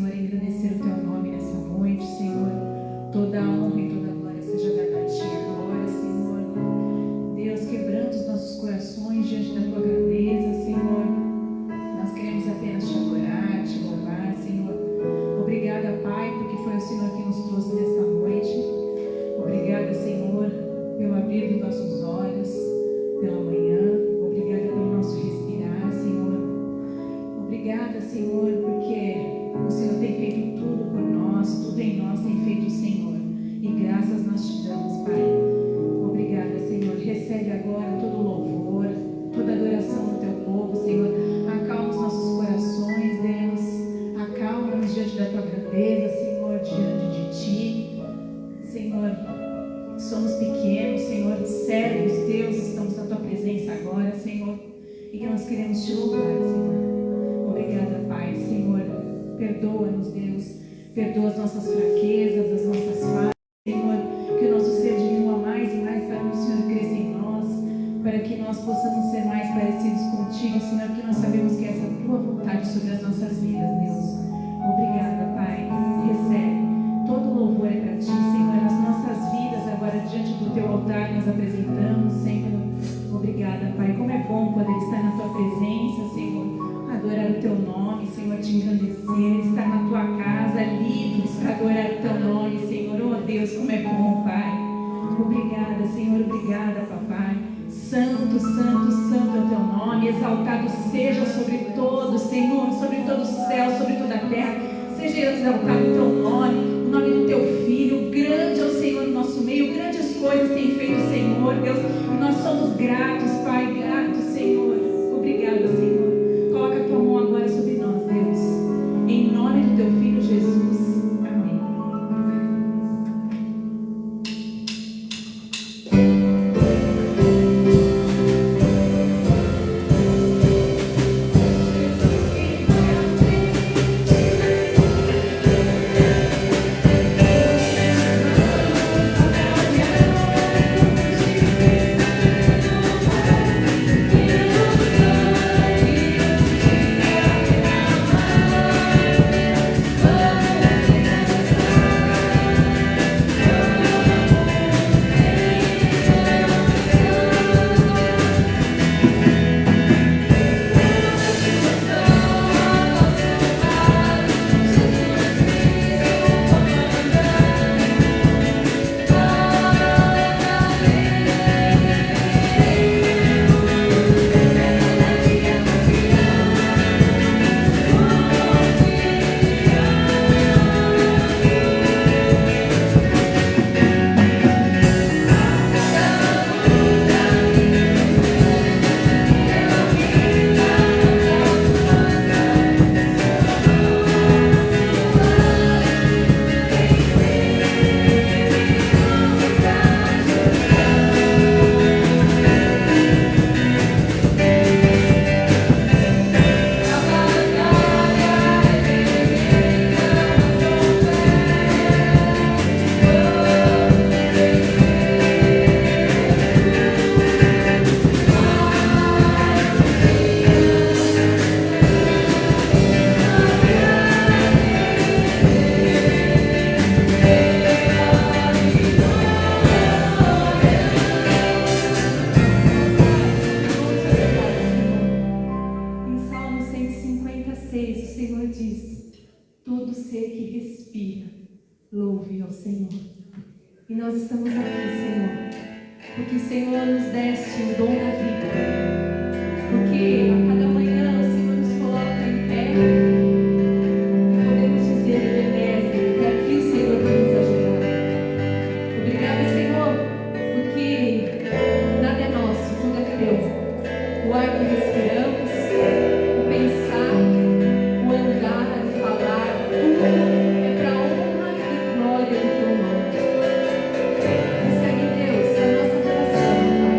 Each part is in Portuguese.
Senhor, engrandecer o Teu nome nessa noite, Senhor. Toda a honra e toda a glória seja dada a Ti agora, Senhor. Deus, quebrando os nossos corações diante da Tua grandeza, Senhor. Nós queremos apenas Te adorar, Te louvar, Senhor. Obrigada, Pai, porque foi o Senhor que nos trouxe nessa noite. Obrigada, Senhor, pelo abrir dos nossos olhos, pela manhã. Obrigada pelo nosso respirar, Senhor. Obrigada, Senhor, porque o Senhor tem feito tudo por nós, tudo em nós tem feito o Senhor. E graças nós te damos, Pai. Obrigada, Senhor. Recebe agora todo o louvor, toda a adoração do Teu povo, Senhor. Acalma os nossos corações, Deus. Acalma-nos diante da Tua grandeza, Senhor, diante de Ti. Senhor, somos pequenos, Senhor, servos Teus, estamos na Tua presença agora, Senhor. E que nós queremos Te louvar, Senhor. Obrigada, Pai, Senhor. Perdoa-nos, Deus. Perdoa as nossas fraquezas, as nossas falhas, Senhor. Que o nosso ser diminua mais e mais para o Senhor cresça em nós, para que nós possamos ser mais parecidos contigo, Senhor, porque nós sabemos que essa é a Tua vontade sobre as nossas vidas, Deus. Obrigada, Pai. Recebe. Todo louvor é para Ti, Senhor. As nossas vidas agora diante do Teu altar nós apresentamos, Senhor. Obrigada, Pai. Como é bom poder estar na Tua presença, Senhor. Adorar o Teu nome, Senhor, Te engrandecer, estar na Tua casa, livres para adorar o Teu nome, Senhor. Oh Deus, como é bom, Pai. Obrigada, Senhor, obrigada, Papai. Santo, santo, santo é o Teu nome. Exaltado seja sobre todos, Senhor, sobre todo o céu, sobre toda a terra. Seja exaltado o Teu nome, o nome do Teu Filho. Grande é o Senhor no nosso meio, grandes coisas tem feito o Senhor, Deus. E nós somos gratos, Pai, gratos, Senhor. Obrigada, Senhor. Coloca a Tua mão agora sobre nós, Deus. Em nome do Teu Filho Jesus. Amém. E nós estamos aqui, Senhor, porque, Senhor, nos deste o dom da vida, porque a cada manhã o Senhor nos coloca em pé e podemos dizer, Ebenezer, é aqui o Senhor que nos ajudar. Obrigada, Senhor, porque nada é nosso, tudo é Teu. O ar que respiramos, o pensar, o andar, o falar, tudo é para a honra e glória do Teu nome. Recebe, Deus, a nossa adoração, Pai.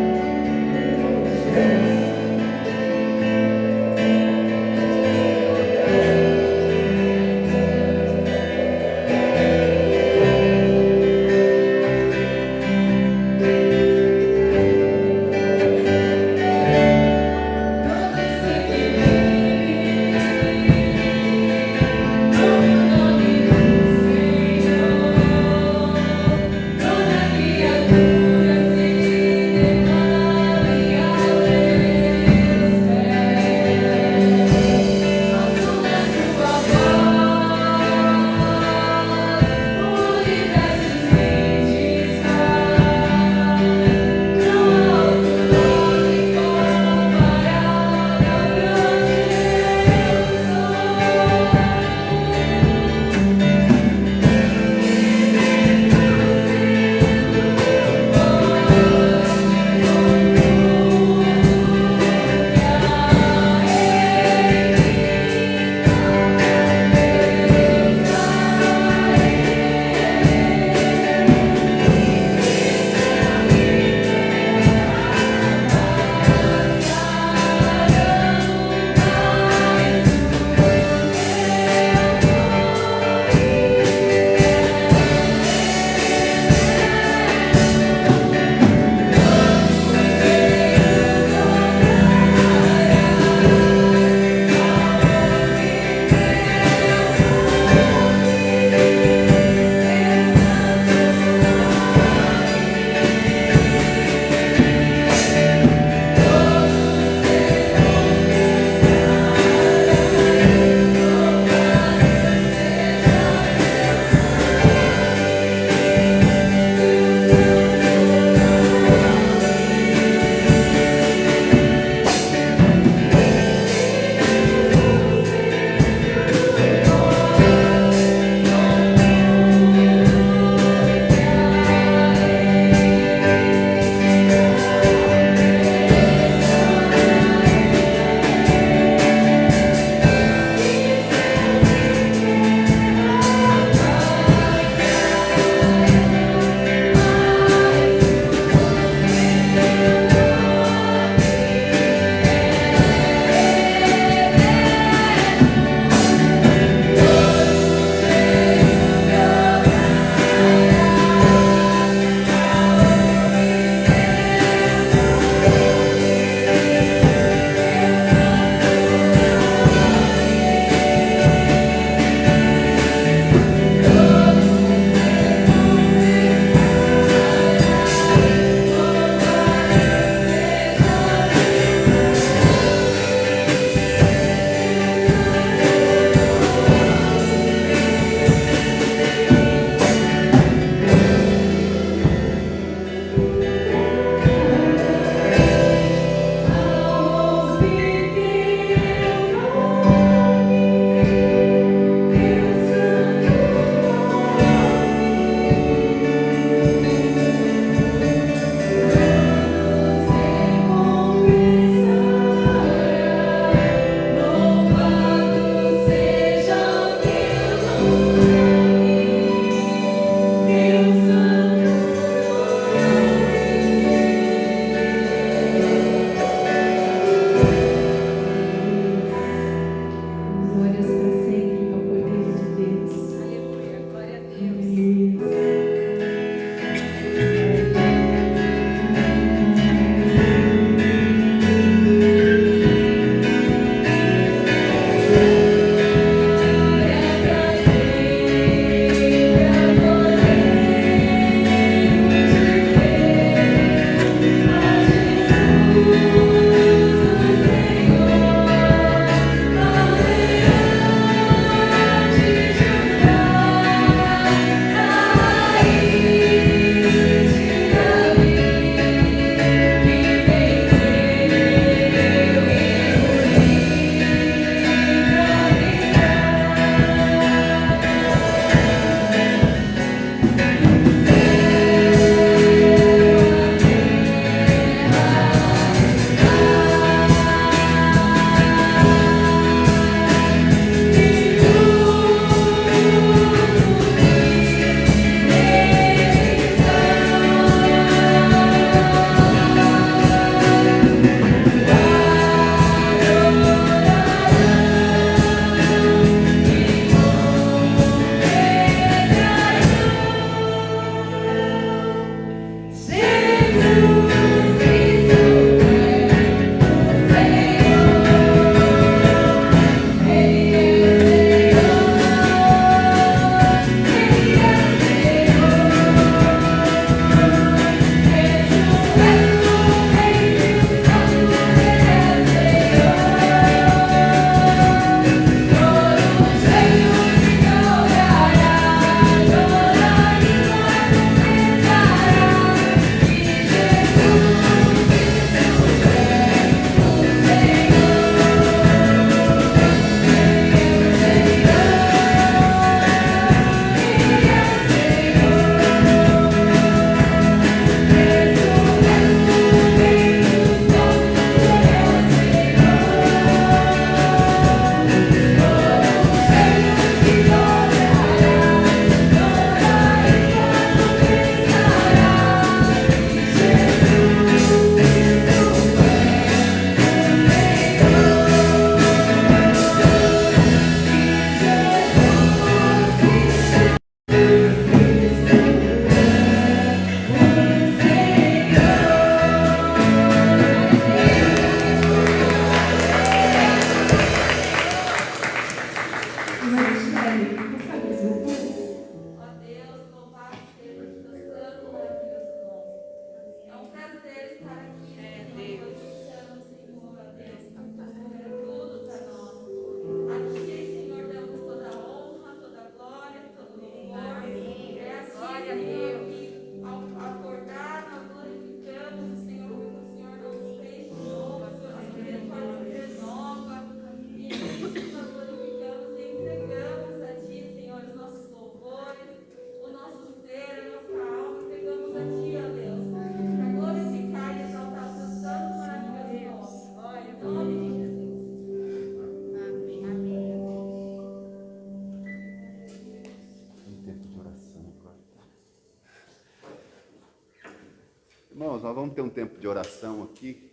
Irmãos, nós vamos ter um tempo de oração aqui.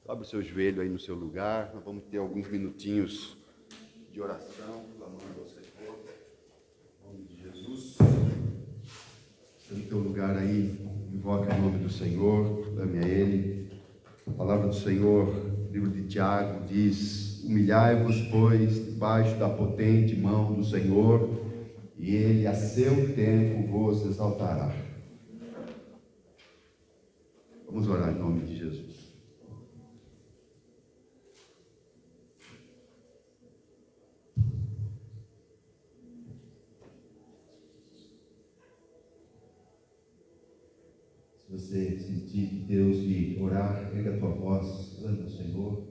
Sobe o seu joelho aí no seu lugar. Nós vamos ter alguns minutinhos de oração, clamando ao Senhor. Em nome de Jesus. No teu lugar aí, invoca o nome do Senhor, clame a Ele. A palavra do Senhor, livro de Tiago, diz: humilhai-vos, pois, debaixo da potente mão do Senhor, e Ele a seu tempo vos exaltará. Vamos orar em nome de Jesus. Se você sentir Deus lhe orar, erga a tua voz, clame ao Senhor.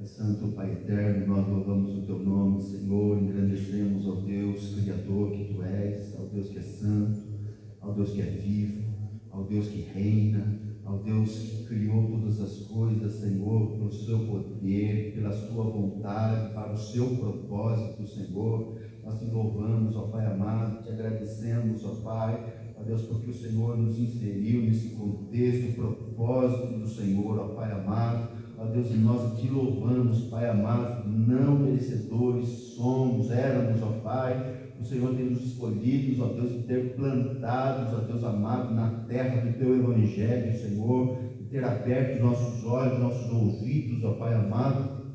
Santo Pai eterno, nós louvamos o teu nome, Senhor, engrandecemos ao Deus Criador que tu és, ao Deus que é santo, ao Deus que é vivo, ao Deus que reina, ao Deus que criou todas as coisas, Senhor, pelo seu poder, pela sua vontade, para o seu propósito, Senhor. Nós te louvamos, ó Pai amado, te agradecemos, ó Pai, ó Deus, porque o Senhor nos inseriu nesse contexto, o propósito do Senhor, ó Pai amado. Ó Deus, e nós te louvamos, Pai amado, não merecedores somos, éramos, ó Pai, o Senhor tem nos escolhidos, ó Deus, de ter plantados, ó Deus amado, na terra do teu evangelho, Senhor, de ter aberto os nossos olhos, nossos ouvidos, ó Pai amado,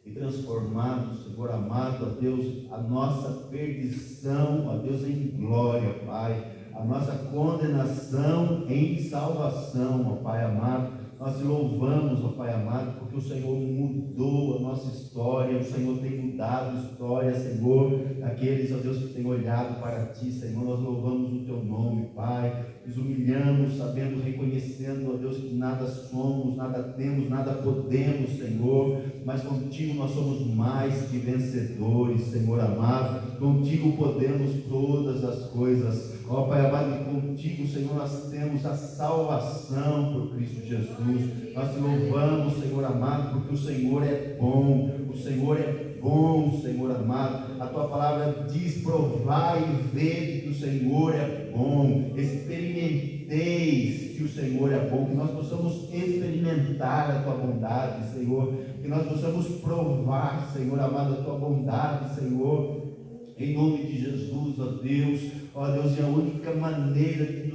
e transformado, Senhor amado, ó Deus, a nossa perdição, ó Deus, em glória, Pai, a nossa condenação em salvação, ó Pai amado. Nós te louvamos, ó Pai amado, porque o Senhor mudou a nossa história, o Senhor tem mudado a história, Senhor, daqueles, ó Deus, que têm olhado para Ti, Senhor. Nós louvamos o Teu nome, Pai, nos humilhamos, sabendo, reconhecendo, ó Deus, que nada somos, nada temos, nada podemos, Senhor, mas contigo nós somos mais que vencedores, Senhor amado, contigo podemos todas as coisas, ó Pai amado, e contigo, Senhor, nós temos a salvação por Cristo Jesus. Nós te louvamos, Senhor amado, porque o Senhor é bom, o Senhor é bom, Senhor amado. A tua palavra diz: provai e vede que o Senhor é bom, experimenteis que o Senhor é bom, que nós possamos experimentar a tua bondade, Senhor, que nós possamos provar, Senhor amado, a tua bondade, Senhor, em nome de Jesus, ó Deus, e a única maneira de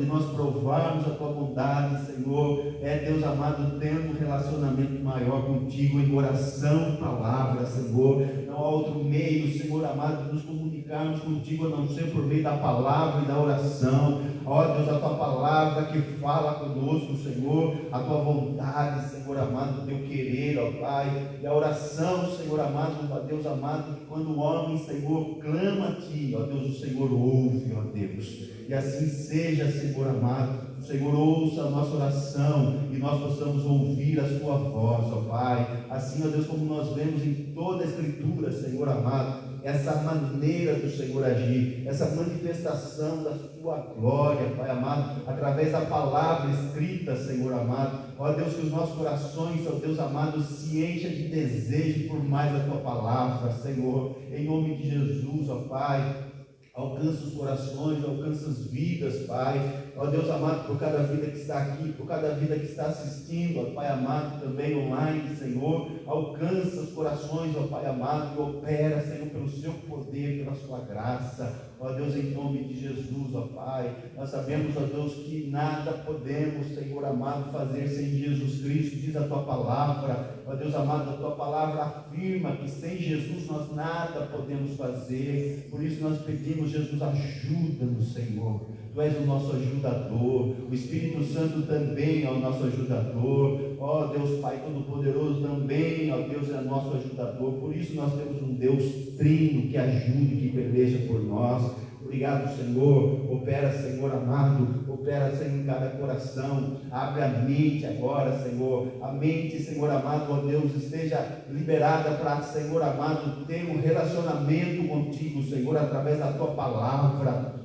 nós provarmos a tua bondade, Senhor, é, Deus amado, tendo um relacionamento maior contigo, em oração e palavra, Senhor. Não há outro meio, Senhor amado, de nos comunicarmos contigo, a não ser por meio da palavra e da oração. Ó Deus, a tua palavra que fala conosco, Senhor, a tua vontade, Senhor amado, o teu querer, ó Pai, e a oração, Senhor amado, ó Deus amado, que quando o homem, Senhor, clama a Ti, ó Deus, o Senhor ouve, ó Deus, e assim seja, Senhor amado, o Senhor ouça a nossa oração e nós possamos ouvir a sua voz, ó Pai, assim, ó Deus, como nós vemos em toda a Escritura, Senhor amado, essa maneira do Senhor agir, essa manifestação da tua glória, Pai amado, através da palavra escrita, Senhor amado, Ó Deus, que os nossos corações, ó Deus amado, se encha de desejo por mais a tua palavra, Senhor, em nome de Jesus, ó Pai. Alcança os corações, alcança as vidas, Pai. Ó Deus amado, por cada vida que está aqui, por cada vida que está assistindo, ó Pai amado, também online, Senhor. Alcança os corações, ó Pai amado, e opera, Senhor, pelo seu poder, pela sua graça. Ó Deus, em nome de Jesus, ó Pai. Nós sabemos, ó Deus, que nada podemos, Senhor amado, fazer sem Jesus Cristo, diz a tua palavra. Ó Deus amado, a tua palavra afirma que sem Jesus nós nada podemos fazer. Por isso nós pedimos, Jesus, ajuda-nos, Senhor. Tu és o nosso ajudador. O Espírito Santo também é o nosso ajudador. Ó Deus Pai Todo-Poderoso também, ó Deus, é nosso ajudador. Por isso nós temos um Deus trino que ajude, que peleja por nós. Obrigado, Senhor. Opera, Senhor amado. Opera, Senhor, em cada coração. Abre a mente agora, Senhor. A mente, Senhor amado, ó Deus, esteja liberada para, Senhor amado, ter um relacionamento contigo, Senhor, através da tua palavra.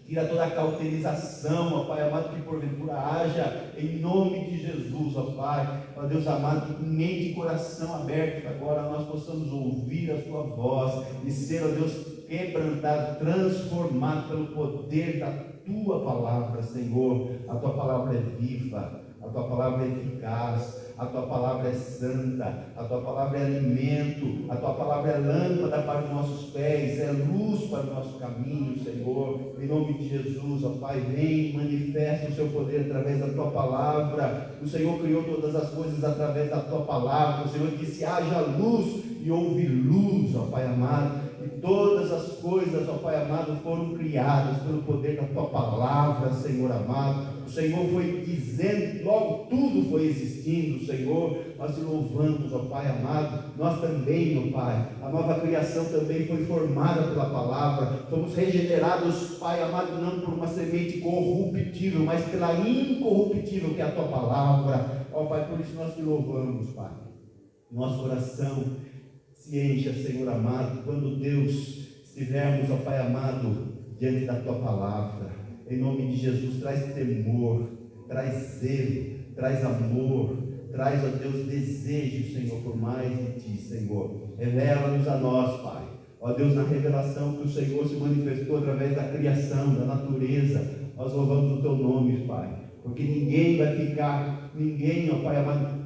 Tira toda a cauterização, ó Pai amado, que porventura haja, em nome de Jesus, ó Pai. Ó Deus amado, que mente e coração aberto agora nós possamos ouvir a Sua voz e ser, ó Deus, quebrantado, transformado pelo poder da Tua palavra, Senhor. A Tua palavra é viva, a Tua palavra é eficaz, a Tua palavra é santa, a Tua palavra é alimento, a Tua palavra é lâmpada para os nossos pés, é luz para o nosso caminho, Senhor. Em nome de Jesus, ó Pai, vem e manifesta o Seu poder através da Tua palavra. O Senhor criou todas as coisas através da Tua palavra. O Senhor disse: haja luz, e houve luz, ó Pai amado. E todas as coisas, ó Pai amado, foram criadas pelo poder da Tua palavra, Senhor amado. O Senhor foi dizendo, logo tudo foi existindo, Senhor. Nós te louvamos, ó Pai amado. Nós também, ó Pai, a nova criação também foi formada pela palavra. Fomos regenerados, Pai amado, não por uma semente corruptível, mas pela incorruptível que é a Tua palavra. Ó Pai, por isso nós te louvamos, Pai. Nosso coração se encha, Senhor amado, quando Deus estivermos, ó Pai amado, diante da Tua palavra. Em nome de Jesus, traz temor, traz zelo, traz amor, traz, ó Deus, desejo, Senhor, por mais de Ti, Senhor. Revela-nos a nós, Pai. Ó Deus, na revelação que o Senhor se manifestou através da criação, da natureza, nós louvamos o Teu nome, Pai, porque ninguém vai ficar, ninguém, ó Pai amado,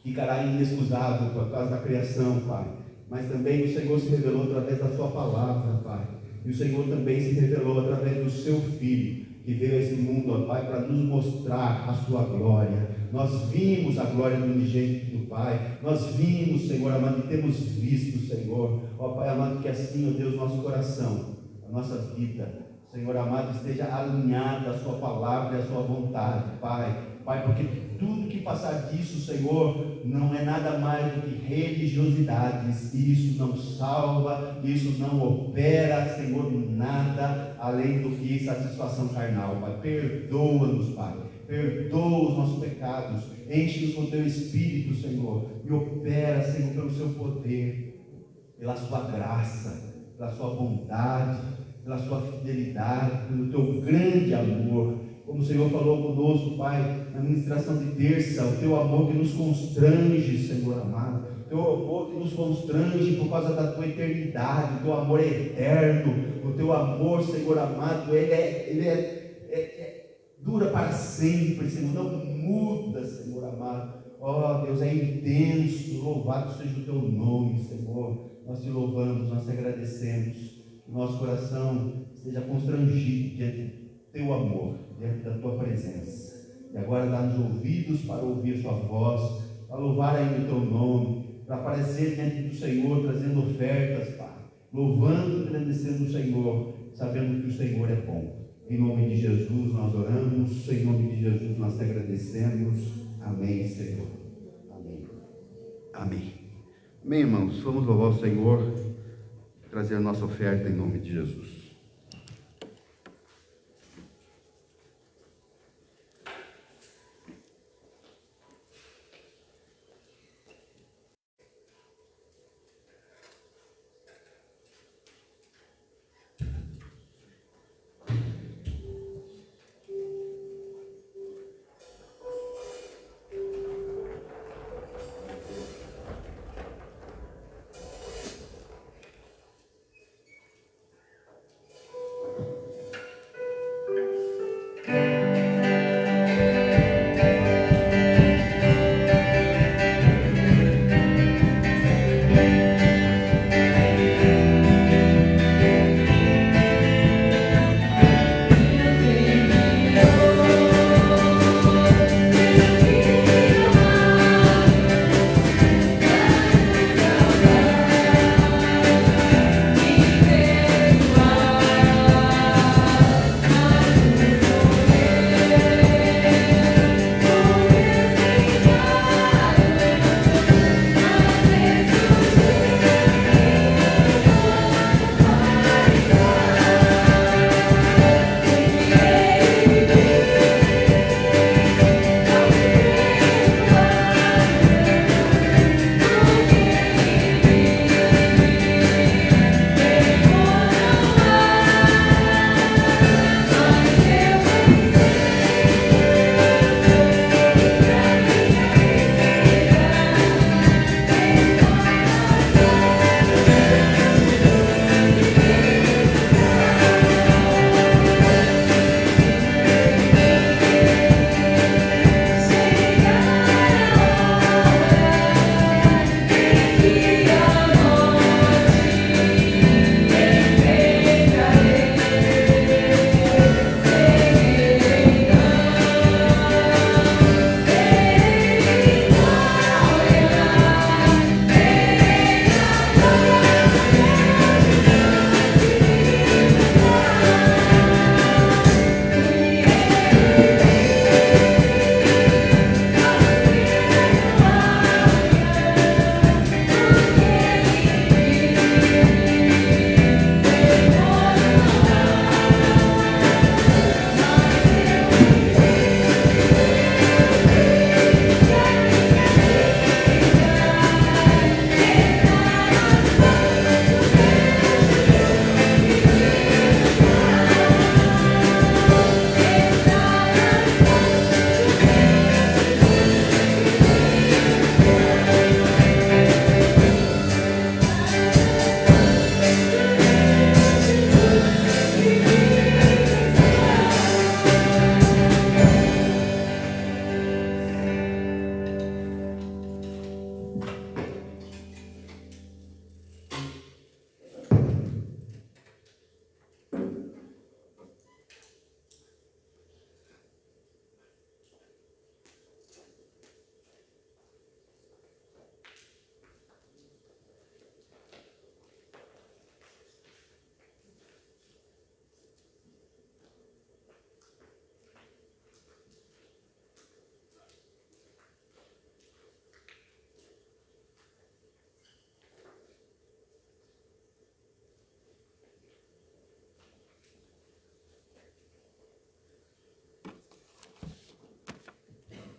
ficará inexcusável por causa da criação, Pai. Mas também o Senhor se revelou através da Sua palavra, Pai. E o Senhor também se revelou através do Seu Filho, que veio a esse mundo, ó Pai, para nos mostrar a Sua glória. Nós vimos a glória do unigênito do Pai. Nós vimos, Senhor amado, e temos visto, Senhor. Ó Pai amado, que assim, ó Deus, nosso coração, a nossa vida, Senhor amado, esteja alinhada à Sua palavra e à Sua vontade, Pai. Pai, porque tudo que passar disso, Senhor, não é nada mais do que religiosidades. Isso não salva, isso não opera, Senhor, nada além do que satisfação carnal, Pai. Perdoa-nos, Pai. Perdoa os nossos pecados. Enche-nos com Teu Espírito, Senhor, e opera, Senhor, pelo Seu poder, pela Sua graça, pela Sua bondade, pela Sua fidelidade, pelo Teu grande amor. Como o Senhor falou conosco, Pai, na ministração de terça, o Teu amor que nos constrange, Senhor amado, o Teu amor que nos constrange por causa da Tua eternidade, o Teu amor é eterno, o Teu amor, Senhor amado, ele dura para sempre, Senhor, não muda, Senhor amado. Ó Deus, é intenso, louvado seja o Teu nome, Senhor. Nós Te louvamos, nós Te agradecemos, que o nosso coração esteja constrangido diante do Teu amor, diante da Tua presença. E agora dá-nos ouvidos para ouvir Sua voz, para louvar ainda o Teu nome, para aparecer diante do Senhor, trazendo ofertas, Pai, louvando e agradecendo o Senhor, sabendo que o Senhor é bom. Em nome de Jesus nós oramos, em nome de Jesus nós Te agradecemos. Amém, Senhor. Amém. Amém. Amém, irmãos. Vamos louvar o Senhor, trazer a nossa oferta em nome de Jesus.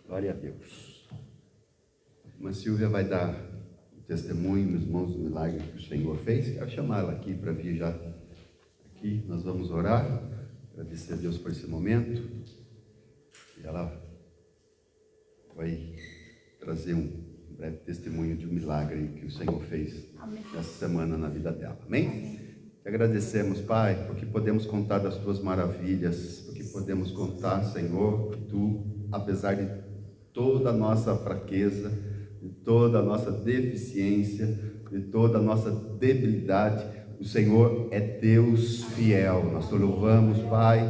Glória a Deus. Irmã Silvia vai dar o testemunho, meus irmãos, do milagre que o Senhor fez. Quero chamá-la aqui para vir já aqui. Nós vamos orar, agradecer a Deus por esse momento. E ela vai trazer um breve testemunho de um milagre que o Senhor fez essa semana na vida dela. Amém? Te agradecemos, Pai, porque podemos contar das tuas maravilhas, porque podemos contar, Senhor, que tu, apesar de toda a nossa fraqueza, de toda a nossa deficiência, de toda a nossa debilidade, o Senhor é Deus fiel. Nós te louvamos, Pai,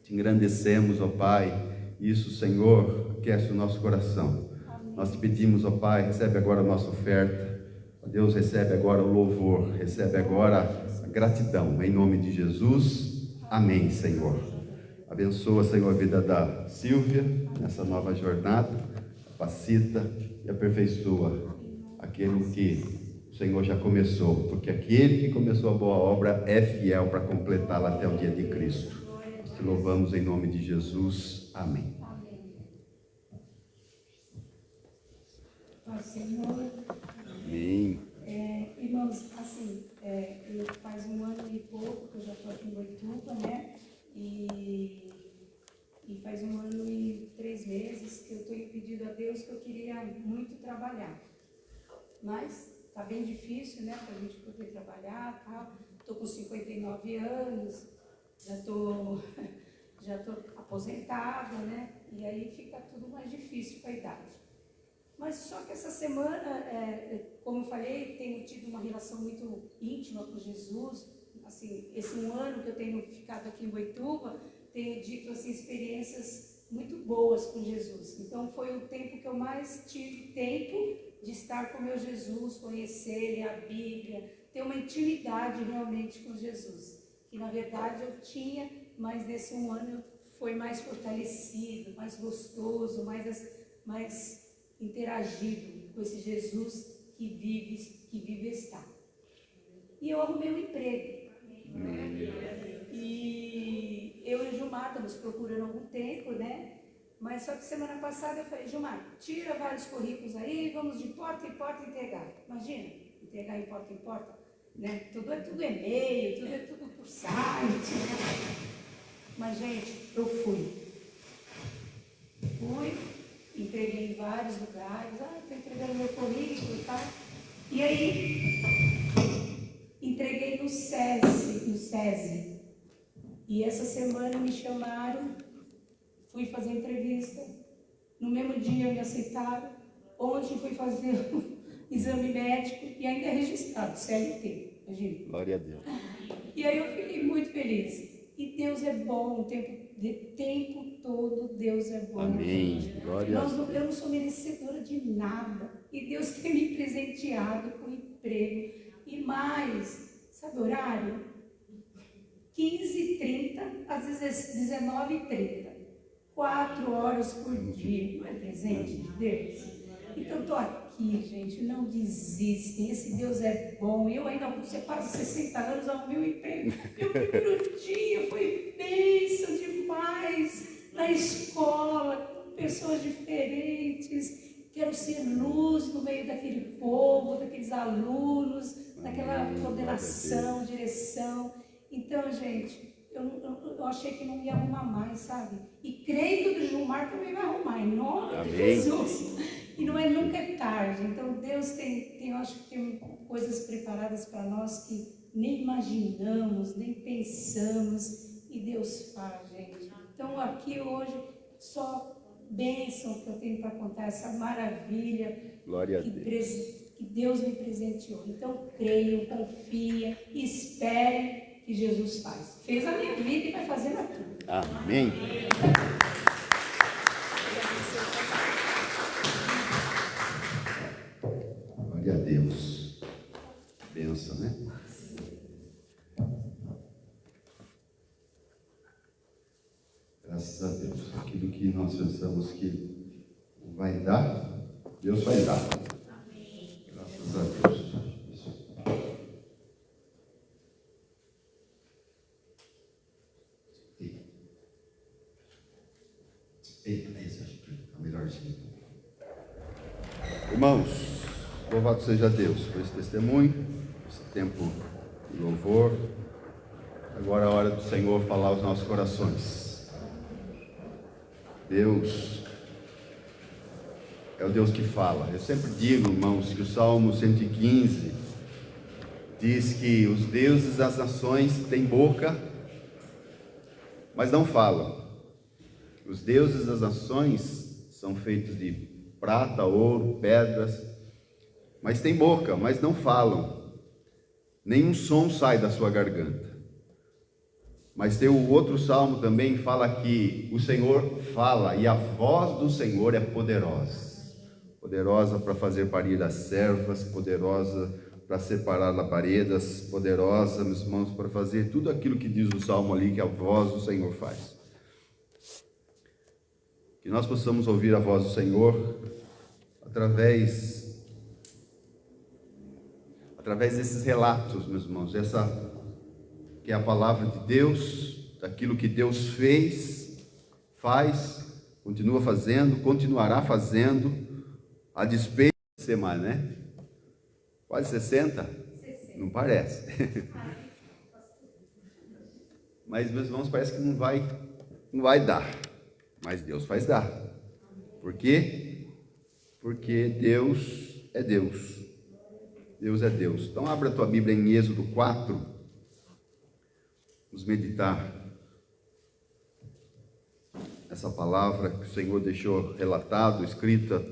te engrandecemos, ó Pai. Isso, Senhor, aquece o nosso coração. Nós te pedimos, ó Pai, recebe agora a nossa oferta. Ó Deus, recebe agora o louvor, recebe agora a gratidão, em nome de Jesus. Amém, Senhor. Abençoa, Senhor, a vida da Silvia nessa nova jornada, capacita e aperfeiçoa aquele que o Senhor já começou, porque aquele que começou a boa obra é fiel para completá-la até o dia de Cristo. Nós te louvamos em nome de Jesus. Amém. Senhor, Amém. irmãos, assim, faz um ano e pouco que eu já estou aqui em Boituva, né? E faz um ano e 3 meses que eu tenho pedido a Deus que eu queria muito trabalhar. Mas está bem difícil, né, para a gente poder trabalhar, tal. Estou com 59 anos, já estou aposentada, né? E aí fica tudo mais difícil com a idade. Mas só que essa semana como eu falei, tenho tido uma relação muito íntima com Jesus. Assim, esse um ano que eu tenho ficado aqui em Boituva, tenho dito assim, experiências muito boas com Jesus. Então foi o tempo que eu mais tive tempo de estar com meu Jesus, conhecer, ler a Bíblia, ter uma intimidade realmente com Jesus. Que na verdade eu tinha, mas nesse um ano foi mais fortalecido, mais gostoso, mais interagido com esse Jesus que vive está. E eu arrumei um emprego. E eu e o Gilmar estamos procurando há algum tempo, né? Mas só que semana passada eu falei, Gilmar, tira vários currículos aí, vamos de porta em porta entregar. Imagina, entregar em porta, né? Tudo é e-mail, tudo é tudo por site, né? Mas, gente, eu fui, entreguei em vários lugares, estou entregando meu currículo e tal. E aí, entreguei no SESI. E essa semana me chamaram, fui fazer entrevista. No mesmo dia me aceitaram. Ontem fui fazer um exame médico e ainda é registrado, CLT. Imagina. Glória a Deus. E aí eu fiquei muito feliz. E Deus é bom, o tempo todo Deus é bom. Amém. Glória a Deus. Eu não sou merecedora de nada. E Deus tem me presenteado com emprego. E mais, sabe o horário? 15h30 às 19h30. 4 horas por dia. Não é presente de Deus? Então estou aqui, gente, não desistem. Esse Deus é bom. Eu ainda, você quase 60 anos, arrumei um emprego. Meu primeiro dia foi bênção demais. Na escola, com pessoas diferentes. Quero ser luz no meio daquele povo, daqueles alunos, daquela coordenação, direção. Então, gente, eu achei que não ia arrumar mais, sabe? E creio que o Gilmar também vai arrumar, em nome de Jesus. E não é nunca é tarde. Então, Deus eu acho que tem coisas preparadas para nós que nem imaginamos, nem pensamos. E Deus faz, gente. Então, aqui hoje, só bênção que eu tenho para contar, essa maravilha. Glória a Deus. Que Deus me presenteou. Então, creio, confia, espere que Jesus faz. Fez a minha vida e vai fazer a tua. Amém. Glória a Deus. Benção, né? Graças a Deus. Aquilo que nós pensamos que vai dar, Deus vai dar. Graças a Deus. Esse acho que é o melhorzinho. Irmãos, louvado seja Deus por esse testemunho, esse tempo de louvor. Agora é a hora do Senhor falar aos nossos corações. Deus é o Deus que fala. Eu sempre digo, irmãos, que o Salmo 115 diz que os deuses das nações têm boca, mas não falam. Os deuses das nações são feitos de prata, ouro, pedras, mas têm boca, mas não falam. Nenhum som sai da sua garganta. Mas tem o outro salmo também, fala que o Senhor fala e a voz do Senhor é poderosa. Poderosa para fazer parir as servas, poderosa para separar labaredas, poderosa, meus irmãos, para fazer tudo aquilo que diz o salmo ali, que a voz do Senhor faz. Que nós possamos ouvir a voz do Senhor através desses relatos, meus irmãos, essa que é a palavra de Deus, daquilo que Deus fez, faz, continua fazendo, continuará fazendo, a despeito de ser mais, né? Quase 60? Não parece. Mas, meus irmãos, parece que não vai dar. Mas Deus faz dar. Por quê? Porque Deus é Deus. Deus é Deus. Então, abra a tua Bíblia em Êxodo 4. Vamos meditar essa palavra que o Senhor deixou relatado, escrita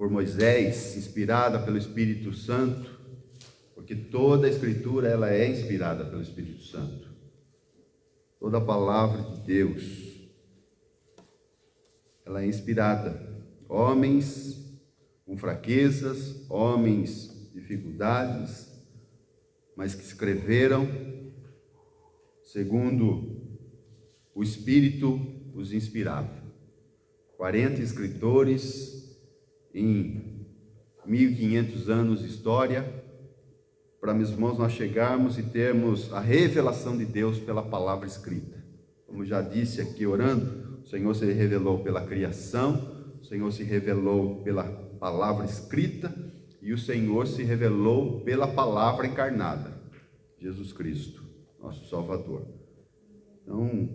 por Moisés, inspirada pelo Espírito Santo, porque toda a Escritura ela é inspirada pelo Espírito Santo. Toda a palavra de Deus, ela é inspirada. Homens com fraquezas, homens dificuldades, mas que escreveram segundo o Espírito os inspirava. 40 escritores em 1500 anos de história, para, meus irmãos, nós chegarmos e termos a revelação de Deus pela palavra escrita. Como já disse aqui orando, o Senhor se revelou pela criação, o Senhor se revelou pela palavra escrita e o Senhor se revelou pela palavra encarnada, Jesus Cristo, nosso Salvador. Então,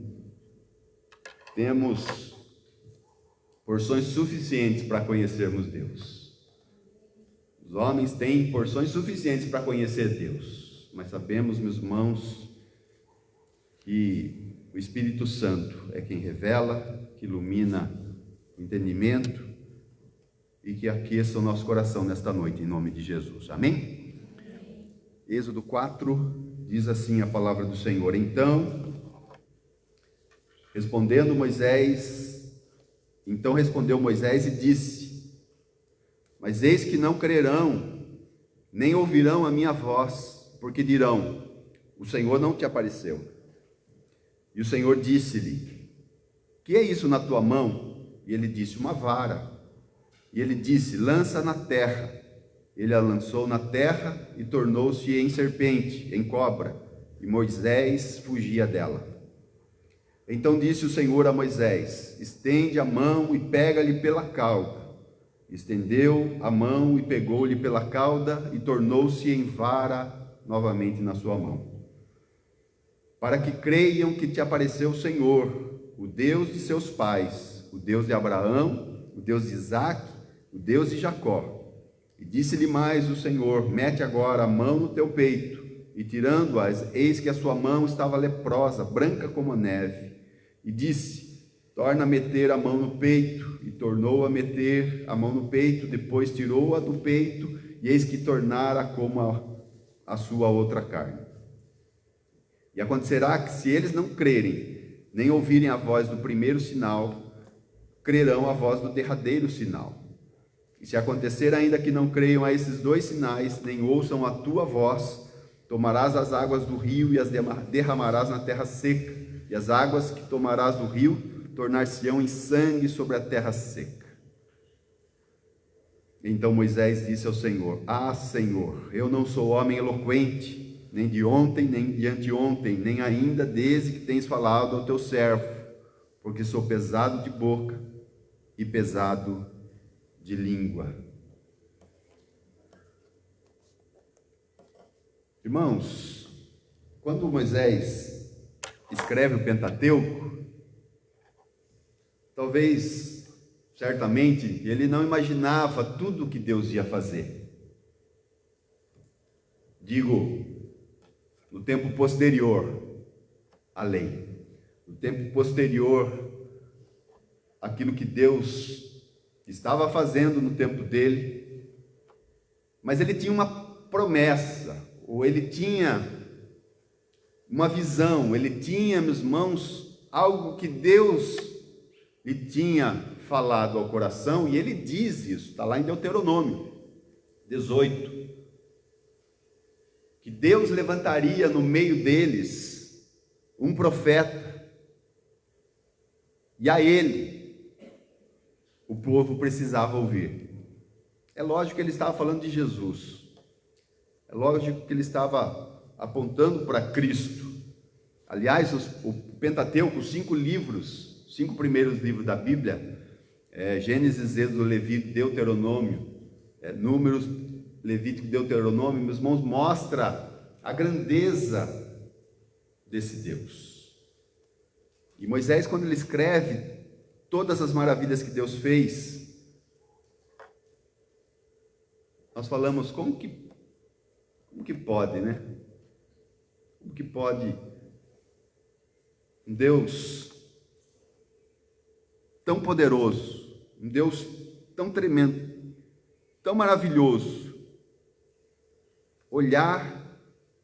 temos porções suficientes para conhecermos Deus. Os homens têm porções suficientes para conhecer Deus, mas sabemos, meus irmãos, que o Espírito Santo é quem revela, que ilumina o entendimento e que aqueça o nosso coração nesta noite, em nome de Jesus. Amém? Êxodo 4 diz assim a palavra do Senhor: Então respondeu Moisés e disse: Mas eis que não crerão, nem ouvirão a minha voz, porque dirão: o Senhor não te apareceu. E o Senhor disse-lhe: que é isso na tua mão? E ele disse: uma vara. E ele disse: lança na terra. Ele a lançou na terra e tornou-se em serpente, em cobra, e Moisés fugia dela. Então disse o Senhor a Moisés: estende a mão e pega-lhe pela cauda. Estendeu a mão e pegou-lhe pela cauda e tornou-se em vara novamente na sua mão. Para que creiam que te apareceu o Senhor, o Deus de seus pais, o Deus de Abraão, o Deus de Isaque, o Deus de Jacó. E disse-lhe mais o Senhor: mete agora a mão no teu peito. E tirando-as, eis que a sua mão estava leprosa, branca como a neve. E disse: torna a meter a mão no peito. E tornou a meter a mão no peito, depois tirou-a do peito, e eis que tornara como a sua outra carne. E acontecerá que, se eles não crerem, nem ouvirem a voz do primeiro sinal, crerão a voz do derradeiro sinal. E se acontecer ainda que não creiam a esses dois sinais, nem ouçam a tua voz, tomarás as águas do rio e as derramarás na terra seca, e as águas que tomarás do rio tornar-se-ão em sangue sobre a terra seca. Então Moisés disse ao Senhor: ah, Senhor, eu não sou homem eloquente, nem de ontem, nem de anteontem, nem ainda desde que tens falado ao teu servo, porque sou pesado de boca e pesado de língua. Irmãos, quando Moisés escreve o Pentateuco, talvez, certamente, ele não imaginava tudo o que Deus ia fazer. Digo, no tempo posterior à lei, no tempo posterior àquilo que Deus estava fazendo no tempo dele, mas ele tinha uma promessa, ou ele tinha uma visão, ele tinha, meus irmãos, algo que Deus lhe tinha falado ao coração, e ele diz isso, está lá em Deuteronômio 18, que Deus levantaria no meio deles um profeta, e a ele o povo precisava ouvir. É lógico que ele estava falando de Jesus, é lógico que ele estava apontando para Cristo. Aliás, o Pentateuco, os 5 livros, 5 primeiros livros da Bíblia, Gênesis, Êxodo, Levítico, Deuteronômio, Números, Levítico, Deuteronômio, meus irmãos, mostra a grandeza desse Deus. E Moisés, quando ele escreve todas as maravilhas que Deus fez, nós falamos, como que pode, né? Como que pode um Deus tão poderoso, um Deus tão tremendo, tão maravilhoso olhar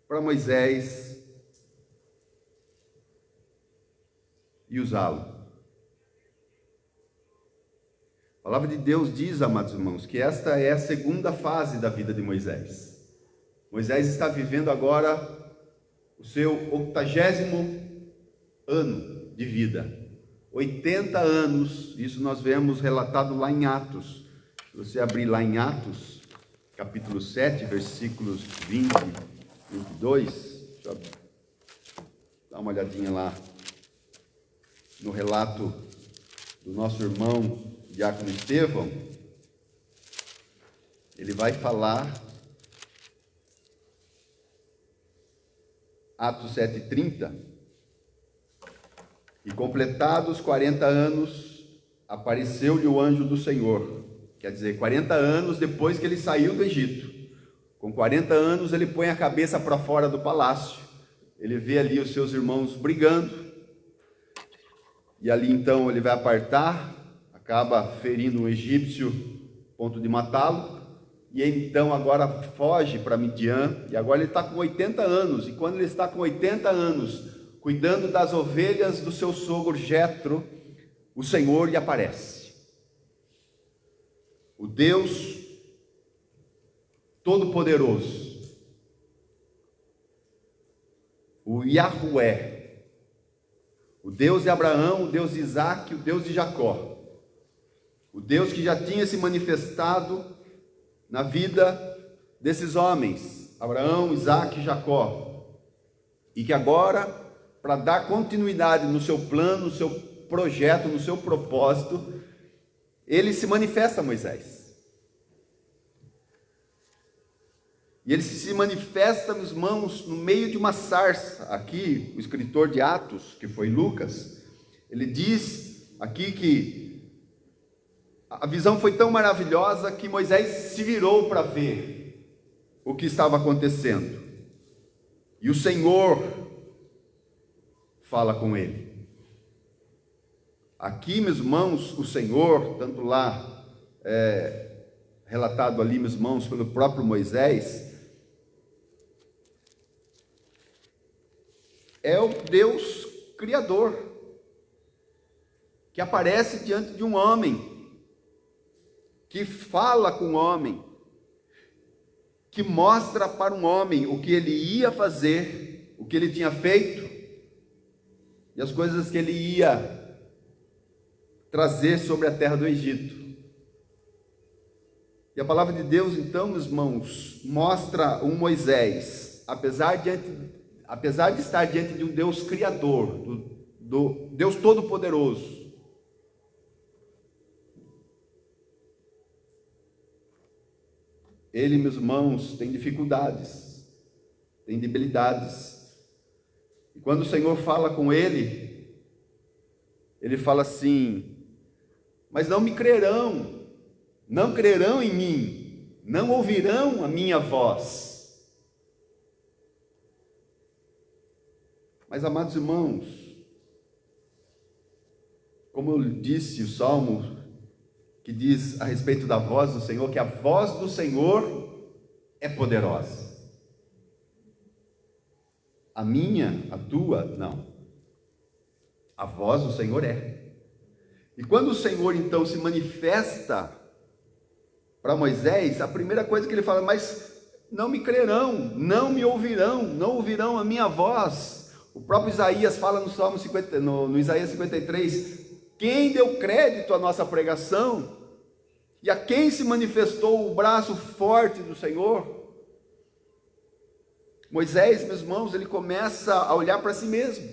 para Moisés e usá-lo. A palavra de Deus diz, amados irmãos, que esta é a segunda fase da vida de Moisés. Moisés está vivendo agora o seu 80º ano de vida. 80 anos, isso nós vemos relatado lá em Atos. Se você abrir lá em Atos, capítulo 7, versículos 20 e 22, deixa eu dar uma olhadinha lá no relato do nosso irmão Diácono Estevão. Ele vai falar, Atos 7:30, e completados 40 anos, apareceu-lhe o anjo do Senhor. Quer dizer, 40 anos depois que ele saiu do Egito. Com 40 anos ele põe a cabeça para fora do palácio, ele vê ali os seus irmãos brigando, e ali então ele vai apartar, acaba ferindo um egípcio, ponto de matá-lo, e ele então agora foge para Midian, e agora ele está com 80 anos, e quando ele está com 80 anos, cuidando das ovelhas do seu sogro Jetro, o Senhor lhe aparece. O Deus Todo-Poderoso, o Yahué, o Deus de Abraão, o Deus de Isaac, o Deus de Jacó, o Deus que já tinha se manifestado na vida desses homens, Abraão, Isaac e Jacó, e que agora, para dar continuidade no seu plano, no seu projeto, no seu propósito, ele se manifesta a Moisés. E ele se manifesta, meus irmãos, no meio de uma sarça. Aqui, o escritor de Atos, que foi Lucas, ele diz aqui que a visão foi tão maravilhosa que Moisés se virou para ver o que estava acontecendo. E o Senhor fala com ele. Aqui, meus irmãos, o Senhor, tanto lá, relatado ali, meus irmãos, pelo próprio Moisés, é o Deus Criador, que aparece diante de um homem, que fala com o homem, que mostra para um homem o que ele ia fazer, o que ele tinha feito, e as coisas que ele ia trazer sobre a terra do Egito. E a palavra de Deus, então, meus irmãos, mostra um Moisés, apesar de estar diante de um Deus Criador, do Deus Todo-Poderoso, ele, meus irmãos, tem dificuldades, tem debilidades. E quando o Senhor fala com ele, ele fala assim: mas não me crerão, não crerão em mim, não ouvirão a minha voz. Mas, amados irmãos, como eu disse o Salmo, que diz a respeito da voz do Senhor, que a voz do Senhor é poderosa. A minha, a tua, não. A voz do Senhor é. E quando o Senhor então se manifesta para Moisés, a primeira coisa que ele fala: mas não me crerão, não me ouvirão, não ouvirão a minha voz. O próprio Isaías fala no Salmo 50, no Isaías 53, quem deu crédito à nossa pregação? E a quem se manifestou o braço forte do Senhor? Moisés, meus irmãos, ele começa a olhar para si mesmo.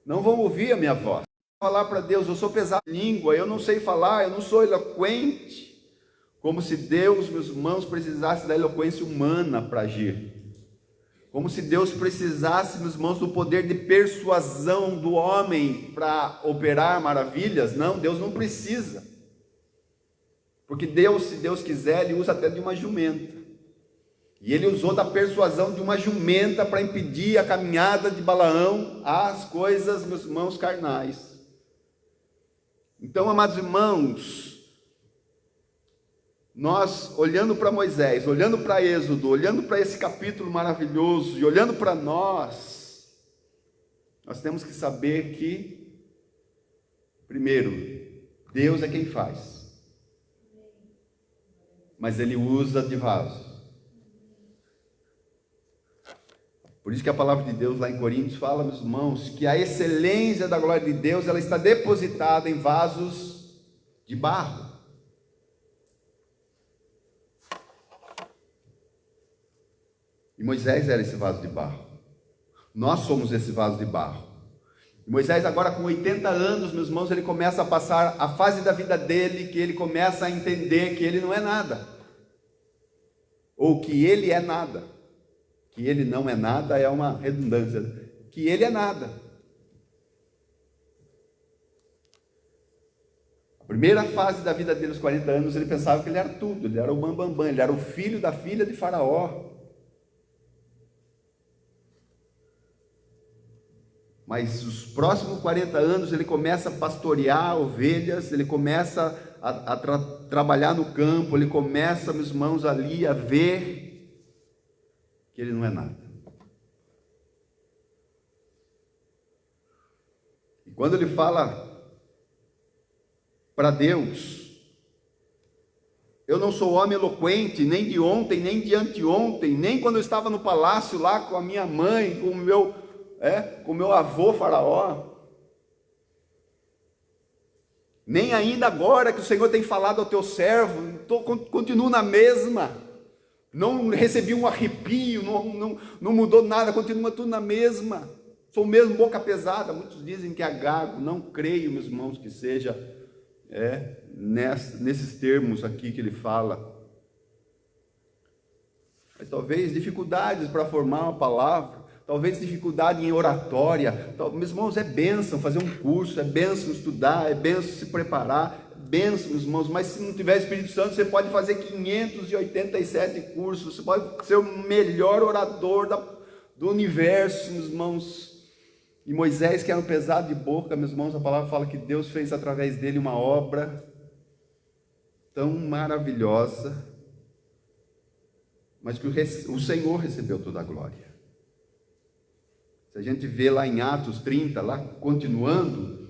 Não vão ouvir a minha voz. Falar para Deus: eu sou pesado de língua, eu não sei falar, eu não sou eloquente. Como se Deus, meus irmãos, precisasse da eloquência humana para agir. Como se Deus precisasse, meus irmãos, do poder de persuasão do homem para operar maravilhas. Não, Deus não precisa. Porque Deus, se Deus quiser, Ele usa até de uma jumenta. E Ele usou da persuasão de uma jumenta para impedir a caminhada de Balaão às coisas, meus irmãos, carnais. Então, amados irmãos, nós, olhando para Moisés, olhando para Êxodo, olhando para esse capítulo maravilhoso e olhando para nós temos que saber que, primeiro, Deus é quem faz, mas Ele usa de vasos. Por isso que a palavra de Deus lá em Coríntios fala, meus irmãos, que a excelência da glória de Deus, ela está depositada em vasos de barro. E Moisés era esse vaso de barro. Nós somos esse vaso de barro. E Moisés agora com 80 anos, meus irmãos, ele começa a passar a fase da vida dele, que ele começa a entender que ele não é nada. Ou que ele é nada. Que ele não é nada é uma redundância. Que ele é nada. A primeira fase da vida dele, aos 40 anos, ele pensava que ele era tudo. Ele era o bambambam, ele era o filho da filha de Faraó. Mas os próximos 40 anos ele começa a pastorear ovelhas, ele começa a trabalhar no campo, ele começa, meus irmãos, ali a ver que ele não é nada. E quando ele fala para Deus, eu não sou homem eloquente, nem de ontem, nem de anteontem, nem quando eu estava no palácio lá com a minha mãe, com o meu avô Faraó, nem ainda agora que o Senhor tem falado ao teu servo, continuo na mesma, não recebi um arrepio, não mudou nada, continua tudo na mesma, sou mesmo boca pesada. Muitos dizem que é gago, não creio, meus irmãos, que seja nesses termos aqui que ele fala, mas talvez dificuldades para formar uma palavra, talvez dificuldade em oratória. Meus irmãos, é bênção fazer um curso, é bênção estudar, é bênção se preparar, é bênção, meus irmãos, mas se não tiver Espírito Santo, você pode fazer 587 cursos, você pode ser o melhor orador do universo, meus irmãos. E Moisés, que era um pesado de boca, meus irmãos, a palavra fala que Deus fez através dele uma obra tão maravilhosa, mas que o Senhor recebeu toda a glória. Se a gente vê lá em Atos 30, lá continuando,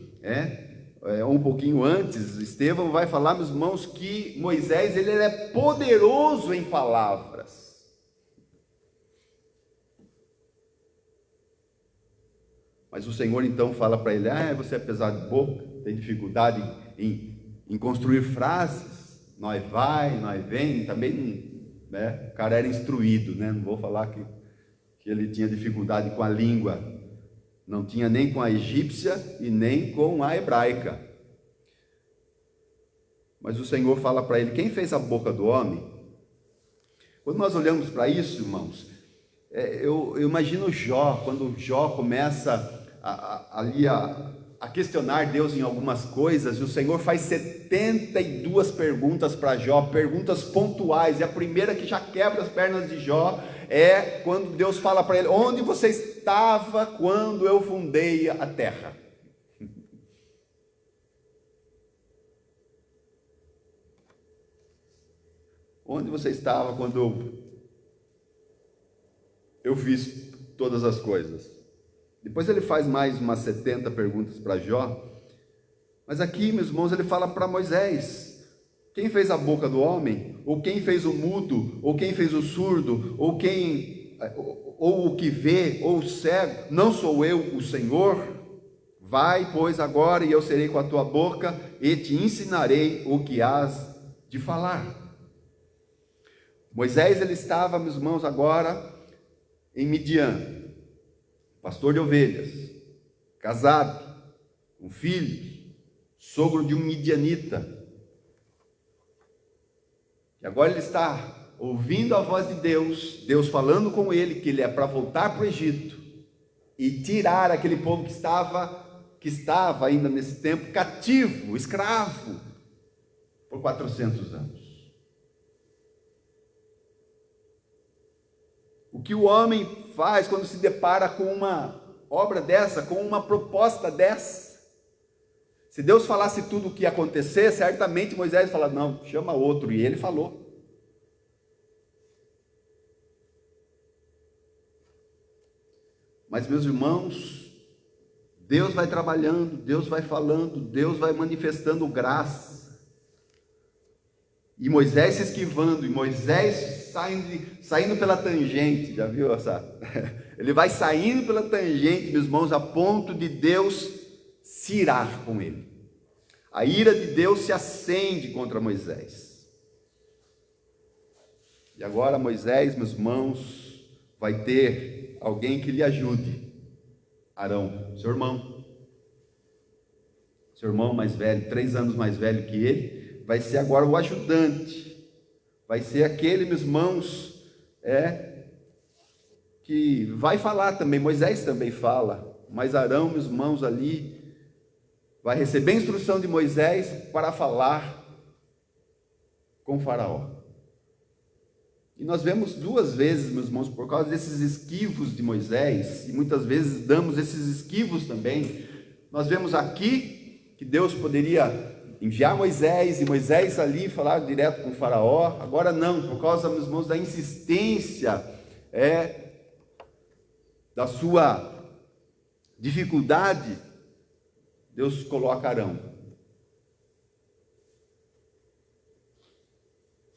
um pouquinho antes, Estevão vai falar, meus irmãos, que Moisés ele é poderoso em palavras. Mas o Senhor então fala para ele, você é pesado de boca, tem dificuldade em construir frases, nós vem, também, o cara era instruído, não vou falar que ele tinha dificuldade com a língua, não tinha nem com a egípcia e nem com a hebraica, mas o Senhor fala para ele, quem fez a boca do homem? Quando nós olhamos para isso, irmãos, eu imagino Jó, quando Jó começa a questionar Deus em algumas coisas, e o Senhor faz 72 perguntas para Jó, perguntas pontuais, e a primeira que já quebra as pernas de Jó, é quando Deus fala para ele, onde você estava quando eu fundei a terra? Onde você estava quando eu fiz todas as coisas? Depois ele faz mais umas 70 perguntas para Jó, mas aqui, meus irmãos, ele fala para Moisés, quem fez a boca do homem? Ou quem fez o mudo? Ou quem fez o surdo? Ou o que vê? Ou o cego? Não sou eu o Senhor? Vai, pois, agora, e eu serei com a tua boca, e te ensinarei o que hás de falar. Moisés, ele estava, meus irmãos, agora em Midian, pastor de ovelhas, casado, com filhos, sogro de um midianita. E agora ele está ouvindo a voz de Deus, Deus falando com ele, que ele é para voltar para o Egito, e tirar aquele povo que estava ainda nesse tempo, cativo, escravo, por 400 anos. O que o homem faz quando se depara com uma obra dessa, com uma proposta dessa? Se Deus falasse tudo o que ia acontecer, certamente Moisés falaria, não, chama outro, e ele falou. Mas, meus irmãos, Deus vai trabalhando, Deus vai falando, Deus vai manifestando graça. E Moisés se esquivando, e Moisés saindo pela tangente, já viu essa? Ele vai saindo pela tangente, meus irmãos, a ponto de Deus se irar com ele. A ira de Deus se acende contra Moisés. E agora Moisés, meus irmãos, vai ter alguém que lhe ajude. Arão, seu irmão mais velho, 3 anos mais velho que ele, vai ser agora o ajudante, vai ser aquele, meus irmãos, que vai falar também. Moisés também fala, mas Arão, meus irmãos, ali vai receber a instrução de Moisés para falar com Faraó. E nós vemos 2 vezes, meus irmãos, por causa desses esquivos de Moisés, e muitas vezes damos esses esquivos também, nós vemos aqui que Deus poderia enviar Moisés, e Moisés ali falar direto com o Faraó. Agora não, por causa, meus irmãos, da insistência, da sua dificuldade, Deus coloca Arão.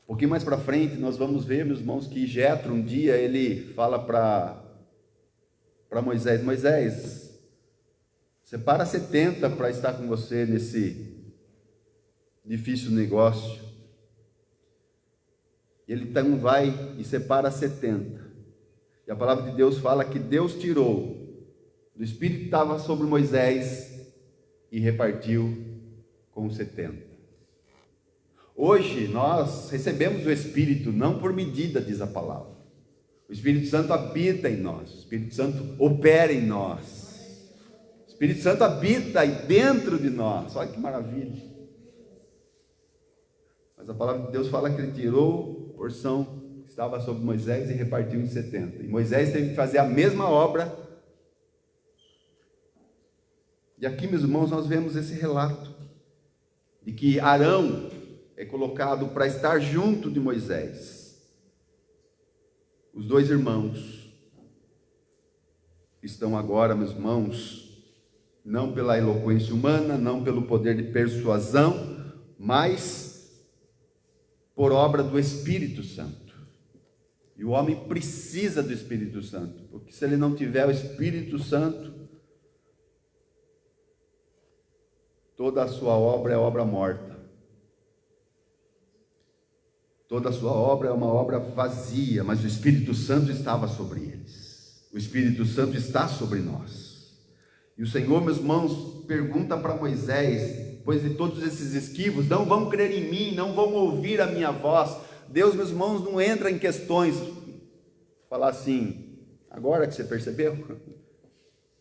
Um pouquinho mais para frente, nós vamos ver, meus irmãos, que Jetro, um dia, ele fala para Moisés, Moisés, separa 70 para estar com você nesse difícil negócio. Ele então vai e separa 70. E a palavra de Deus fala que Deus tirou do Espírito que estava sobre Moisés e repartiu com os 70. Hoje nós recebemos o Espírito não por medida, diz a palavra. O Espírito Santo habita em nós, o Espírito Santo opera em nós, o Espírito Santo habita aí dentro de nós. Olha que maravilha. Mas a palavra de Deus fala que ele tirou a porção que estava sobre Moisés e repartiu em 70. E Moisés teve que fazer a mesma obra. E aqui, meus irmãos, nós vemos esse relato de que Arão é colocado para estar junto de Moisés. Os 2 irmãos estão agora, meus irmãos, não pela eloquência humana, não pelo poder de persuasão, mas por obra do Espírito Santo. E o homem precisa do Espírito Santo, porque se ele não tiver o Espírito Santo, toda a sua obra é obra morta. Toda a sua obra é uma obra vazia, mas o Espírito Santo estava sobre eles. O Espírito Santo está sobre nós. E o Senhor, meus irmãos, pergunta para Moisés, depois de todos esses esquivos, não vão crer em mim, não vão ouvir a minha voz. Deus, meus irmãos, não entra em questões, falar assim, agora que você percebeu?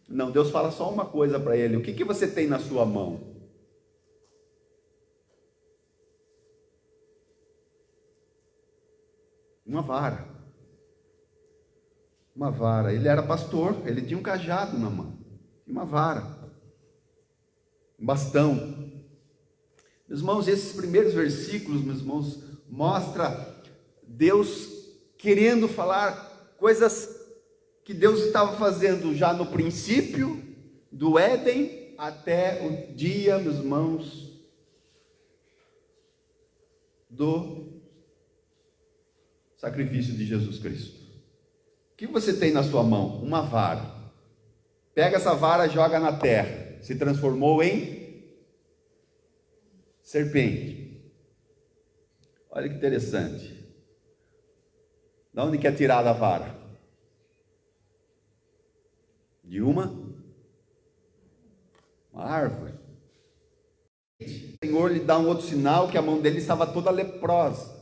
Não, Deus fala só uma coisa para ele, o que você tem na sua mão? Uma vara. Uma vara. Ele era pastor, ele tinha um cajado na mão. Uma vara. Um bastão. Meus irmãos, esses primeiros versículos, meus irmãos, mostra Deus querendo falar coisas que Deus estava fazendo já no princípio do Éden até o dia, meus irmãos, do sacrifício de Jesus Cristo. O que você tem na sua mão? Uma vara. Pega essa vara, joga na terra. Se transformou em serpente. Olha que interessante. De onde que é tirada a vara? De uma árvore. O Senhor lhe dá um outro sinal, que a mão dele estava toda leprosa.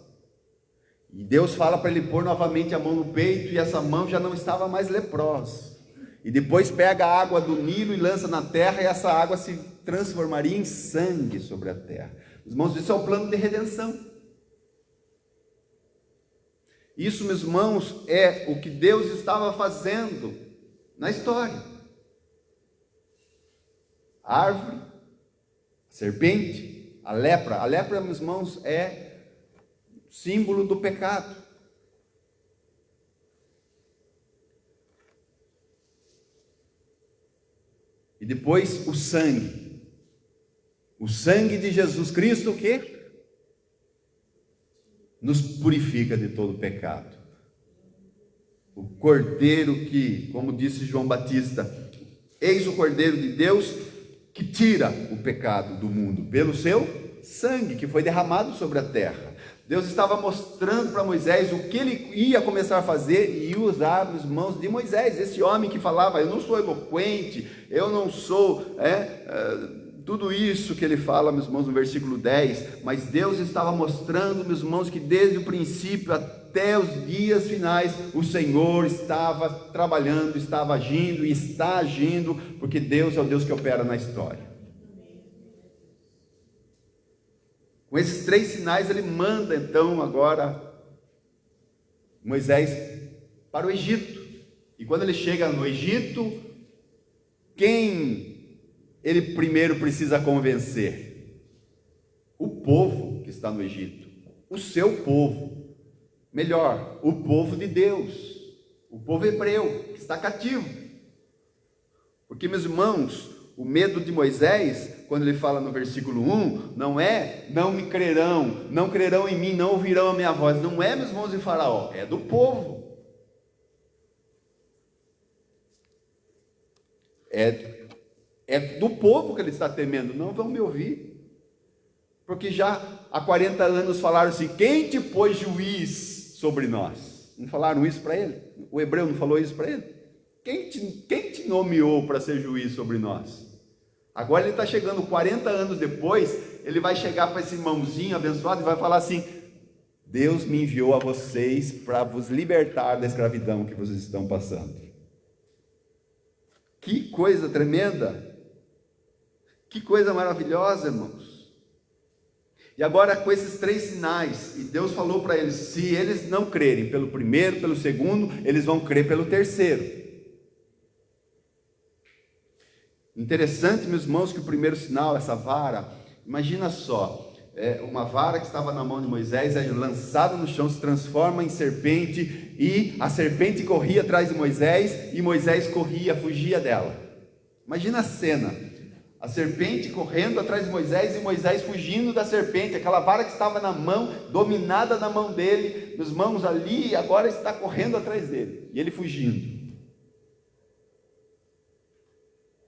E Deus fala para ele pôr novamente a mão no peito, e essa mão já não estava mais leprosa. E depois pega a água do Nilo e lança na terra, e essa água se transformaria em sangue sobre a terra. Irmãos, isso é o plano de redenção. Isso, meus irmãos, é o que Deus estava fazendo na história. A árvore serpente, a lepra, meus irmãos, é símbolo do pecado. E depois o sangue de Jesus Cristo, o quê? Nos purifica de todo pecado. O Cordeiro que, como disse João Batista, eis o Cordeiro de Deus que tira o pecado do mundo pelo seu sangue que foi derramado sobre a terra. Deus estava mostrando para Moisés o que ele ia começar a fazer e ia usar as mãos de Moisés, esse homem que falava, eu não sou eloquente, eu não sou, tudo isso que ele fala, meus irmãos, no versículo 10, mas Deus estava mostrando, meus irmãos, que desde o princípio até os dias finais, o Senhor estava trabalhando, estava agindo e está agindo, porque Deus é o Deus que opera na história. Com esses 3 sinais, ele manda então agora Moisés para o Egito. E quando ele chega no Egito, quem ele primeiro precisa convencer? O povo que está no Egito, o seu povo, melhor, o povo de Deus, o povo hebreu que está cativo. Porque, meus irmãos, o medo de Moisés, quando ele fala no versículo 1, não é, não me crerão, não crerão em mim, não ouvirão a minha voz, não é, meus irmãos, de Faraó, é do povo. É do povo que ele está temendo, não vão me ouvir, porque já há 40 anos falaram assim, quem te pôs juiz sobre nós? Não falaram isso para ele? O hebreu não falou isso para ele? Quem te nomeou para ser juiz sobre nós? Agora ele está chegando 40 anos depois, ele vai chegar para esse irmãozinho abençoado e vai falar assim, Deus me enviou a vocês para vos libertar da escravidão que vocês estão passando. Que coisa tremenda! Que coisa maravilhosa, irmãos! E agora com esses 3 sinais, e Deus falou para eles, se eles não crerem pelo primeiro, pelo segundo, eles vão crer pelo terceiro. Interessante, meus irmãos, que o primeiro sinal, essa vara, imagina só, uma vara que estava na mão de Moisés, é lançada no chão, se transforma em serpente, e a serpente corria atrás de Moisés, e Moisés corria, fugia dela. Imagina a cena, a serpente correndo atrás de Moisés, e Moisés fugindo da serpente, aquela vara que estava na mão, dominada na mão dele, meus irmãos ali, agora está correndo atrás dele, e ele fugindo.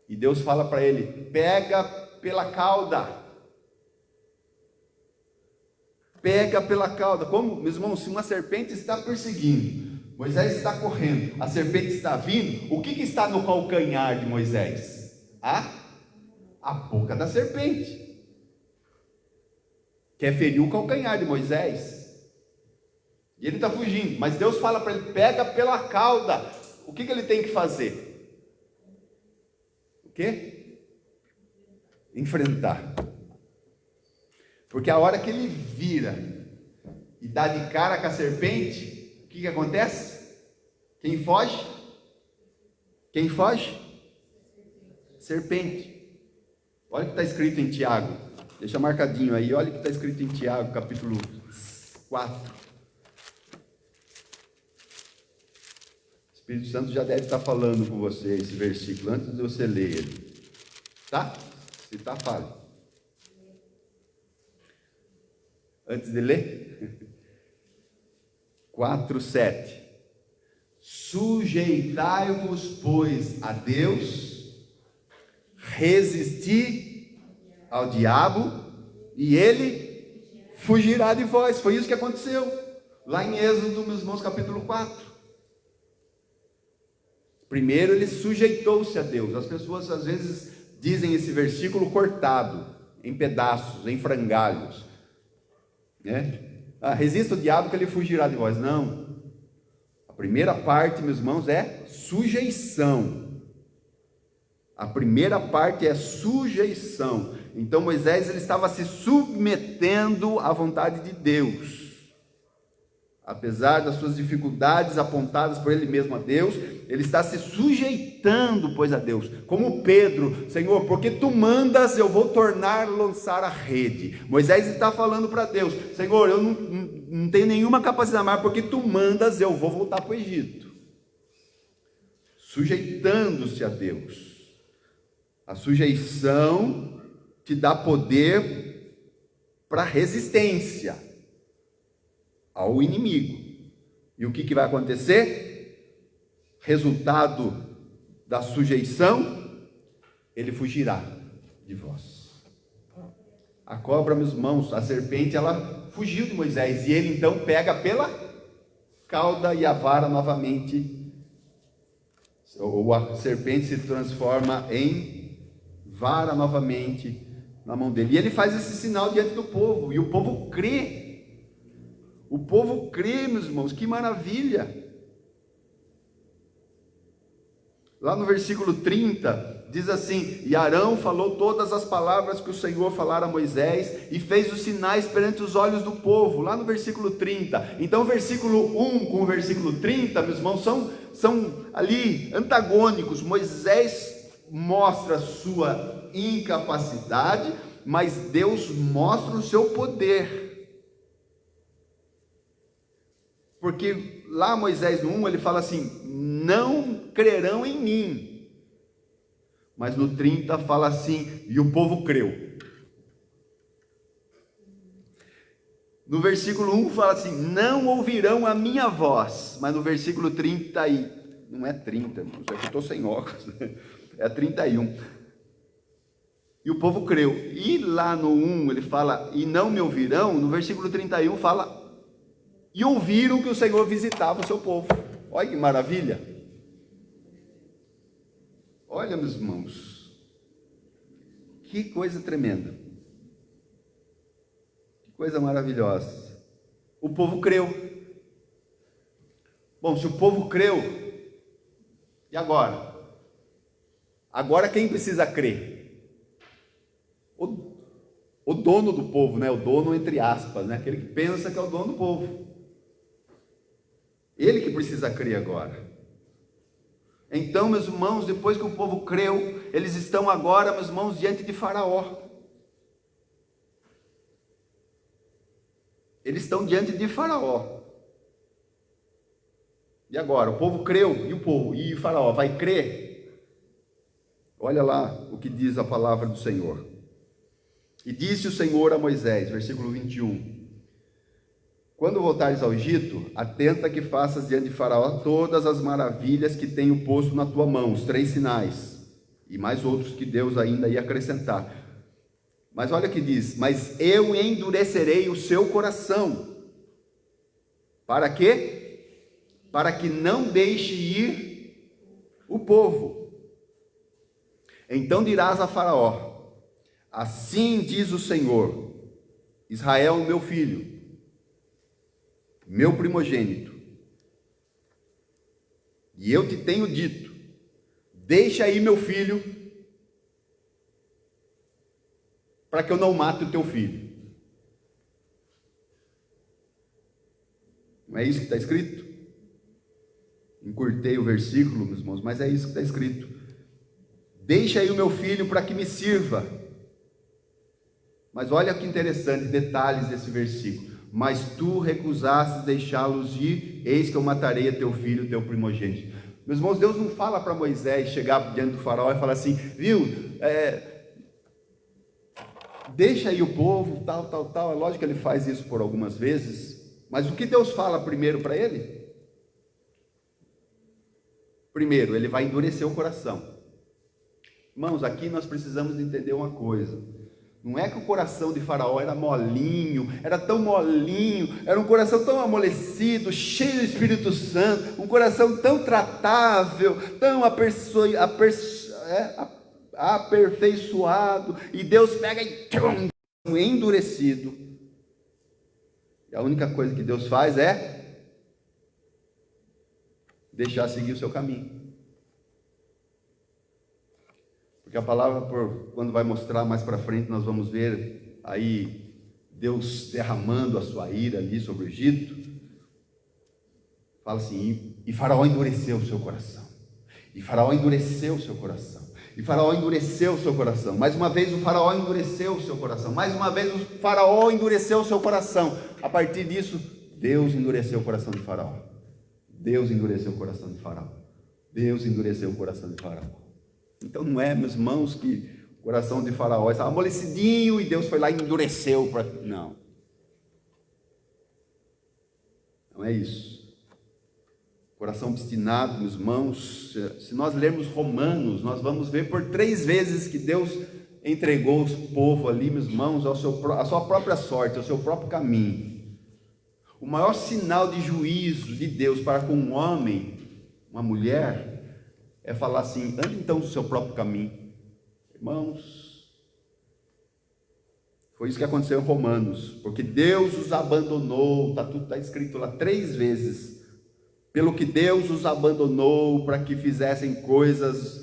E Deus fala para ele, pega pela cauda. Pega pela cauda. Como, meus irmãos, se uma serpente está perseguindo, Moisés está correndo, a serpente está vindo, o que está no calcanhar de Moisés? A boca da serpente. Quer ferir o calcanhar de Moisés. E ele está fugindo, mas Deus fala para ele, pega pela cauda. O que ele tem que fazer? O quê? Enfrentar. Porque a hora que ele vira e dá de cara com a serpente, o que acontece? Quem foge? Quem foge? Serpente. Olha o que está escrito em Tiago. Deixa marcadinho aí, olha o que está escrito em Tiago, capítulo 4. O Espírito Santo já deve estar falando com você esse versículo, antes de você ler ele. Tá? Se tá, fale. Antes de ler? 4:7. Sujeitai-vos, pois, a Deus, resisti ao diabo, e ele fugirá de vós. Foi isso que aconteceu, lá em Êxodo, meus irmãos, capítulo 4. Primeiro ele sujeitou-se a Deus. As pessoas às vezes dizem esse versículo cortado, em pedaços, em frangalhos, resista o diabo que ele fugirá de vós. Não, a primeira parte, meus irmãos, é sujeição. A primeira parte é sujeição. Então Moisés ele estava se submetendo à vontade de Deus. apesar das suas dificuldades apontadas por ele mesmo a Deus, ele está se sujeitando, pois, a Deus. Como Pedro: Senhor, porque tu mandas, eu vou tornar a lançar a rede. Moisés está falando para Deus: Senhor, eu não tenho nenhuma capacidade, mas porque tu mandas, eu vou voltar para o Egito. Sujeitando-se a Deus. A sujeição te dá poder para resistência ao inimigo. E o que vai acontecer? Resultado da sujeição: ele fugirá de vós. A cobra, meus irmãos, a serpente, ela fugiu de Moisés, e ele então pega pela cauda e a vara novamente, ou a serpente se transforma em vara novamente na mão dele, e ele faz esse sinal diante do povo, e o povo crê. O povo crê, meus irmãos, que maravilha. Lá no versículo 30, diz assim: e Arão falou todas as palavras que o Senhor falara a Moisés, e fez os sinais perante os olhos do povo. Lá no versículo 30, então o versículo 1 com o versículo 30, meus irmãos, são ali antagônicos. Moisés mostra a sua incapacidade, mas Deus mostra o seu poder. Porque lá Moisés no 1 ele fala assim: não crerão em mim. Mas no 30 fala assim: e o povo creu. No versículo 1 fala assim: não ouvirão a minha voz. Mas no versículo 30, não é 30, irmãos, eu estou sem óculos, é 31. E o povo creu. E lá no 1 ele fala: e não me ouvirão. No versículo 31 fala: e ouviram que o Senhor visitava o seu povo. Olha que maravilha. Olha, meus irmãos, que coisa tremenda, que coisa maravilhosa. O povo creu. Bom, se o povo creu, e agora? Agora quem precisa crer? O dono do povo, né? O dono entre aspas, né? Aquele que pensa que é o dono do povo. Ele que precisa crer agora. Então, meus irmãos, depois que o povo creu, eles estão agora, meus irmãos, diante de Faraó. Eles estão diante de Faraó. E agora? O povo creu, e Faraó vai crer? Olha lá o que diz a palavra do Senhor. E disse o Senhor a Moisés, versículo 21. Quando voltares ao Egito, atenta que faças diante de Faraó todas as maravilhas que tenho posto na tua mão, os 3 sinais, e mais outros que Deus ainda ia acrescentar. Mas olha o que diz: mas eu endurecerei o seu coração. Para quê? Para que não deixe ir o povo. Então dirás a Faraó: assim diz o Senhor, Israel, meu filho, meu primogênito, e eu te tenho dito: deixa aí meu filho, para que eu não mate o teu filho. Não é isso que está escrito? Encurtei o versículo, meus irmãos, mas é isso que está escrito: deixa aí o meu filho para que me sirva. Mas olha que interessante, detalhes desse versículo: mas tu recusaste deixá-los ir, eis que eu matarei a teu filho, teu primogênito. Meus irmãos, Deus não fala para Moisés chegar diante do faraó e falar assim: viu, deixa aí o povo, tal. É lógico que ele faz isso por algumas vezes, mas o que Deus fala primeiro para ele? Primeiro, ele vai endurecer o coração. Irmãos, aqui nós precisamos entender uma coisa: não é que o coração de Faraó era molinho, era tão molinho, era um coração tão amolecido, cheio do Espírito Santo, um coração tão tratável, tão aperfeiçoado, e Deus pega e endurecido. E a única coisa que Deus faz é deixar seguir o seu caminho. Porque a palavra, quando vai mostrar mais para frente, nós vamos ver aí Deus derramando a sua ira ali sobre o Egito. Fala assim, e Faraó endureceu o seu coração. E Faraó endureceu o seu coração. E Faraó endureceu o seu coração. Mais uma vez o Faraó endureceu o seu coração. Mais uma vez o Faraó endureceu o seu coração. A partir disso, Deus endureceu o coração de Faraó. Deus endureceu o coração de Faraó. Deus endureceu o coração de Faraó. Então não é, meus irmãos, que o coração de Faraó estava amolecidinho e Deus foi lá e endureceu. Não. Não é isso. Coração obstinado, meus irmãos. Se nós lermos Romanos, nós vamos ver por 3 vezes que Deus entregou o povo ali, meus irmãos, à sua própria sorte, ao seu próprio caminho. O maior sinal de juízo de Deus para com um homem, uma mulher, é falar assim: ande então no seu próprio caminho. Irmãos, foi isso que aconteceu em Romanos, porque Deus os abandonou, está escrito lá 3 vezes, pelo que Deus os abandonou para que fizessem coisas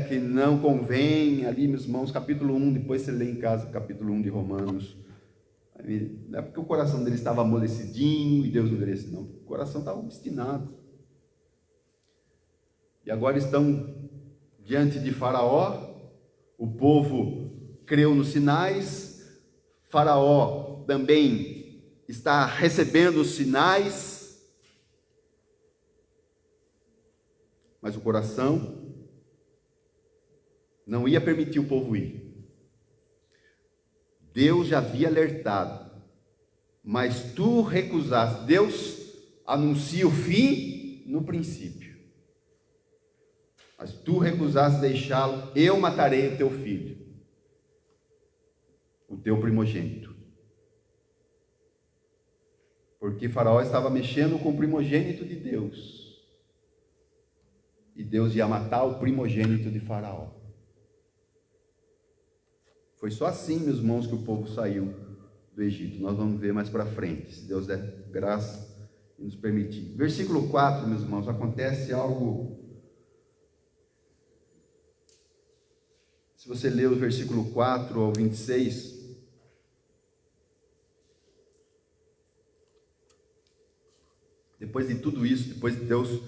que não convém, ali, meus irmãos, capítulo 1, depois você lê em casa, capítulo 1 de Romanos. Não é porque o coração dele estava amolecidinho e Deus endureceu, não, o coração estava obstinado. E agora estão diante de Faraó, o povo creu nos sinais, Faraó também está recebendo os sinais, mas o coração não ia permitir o povo ir. Deus já havia alertado, mas tu recusaste. Deus anuncia o fim no princípio, mas tu recusaste deixá-lo. Eu matarei o teu filho, o teu primogênito, porque Faraó estava mexendo com o primogênito de Deus, e Deus ia matar o primogênito de Faraó. Foi só assim, meus irmãos, que o povo saiu do Egito. Nós vamos ver mais para frente, se Deus der graça e nos permitir. Versículo 4, meus irmãos, acontece algo. Se você ler o versículo 4 ao 26, depois de tudo isso, depois de Deus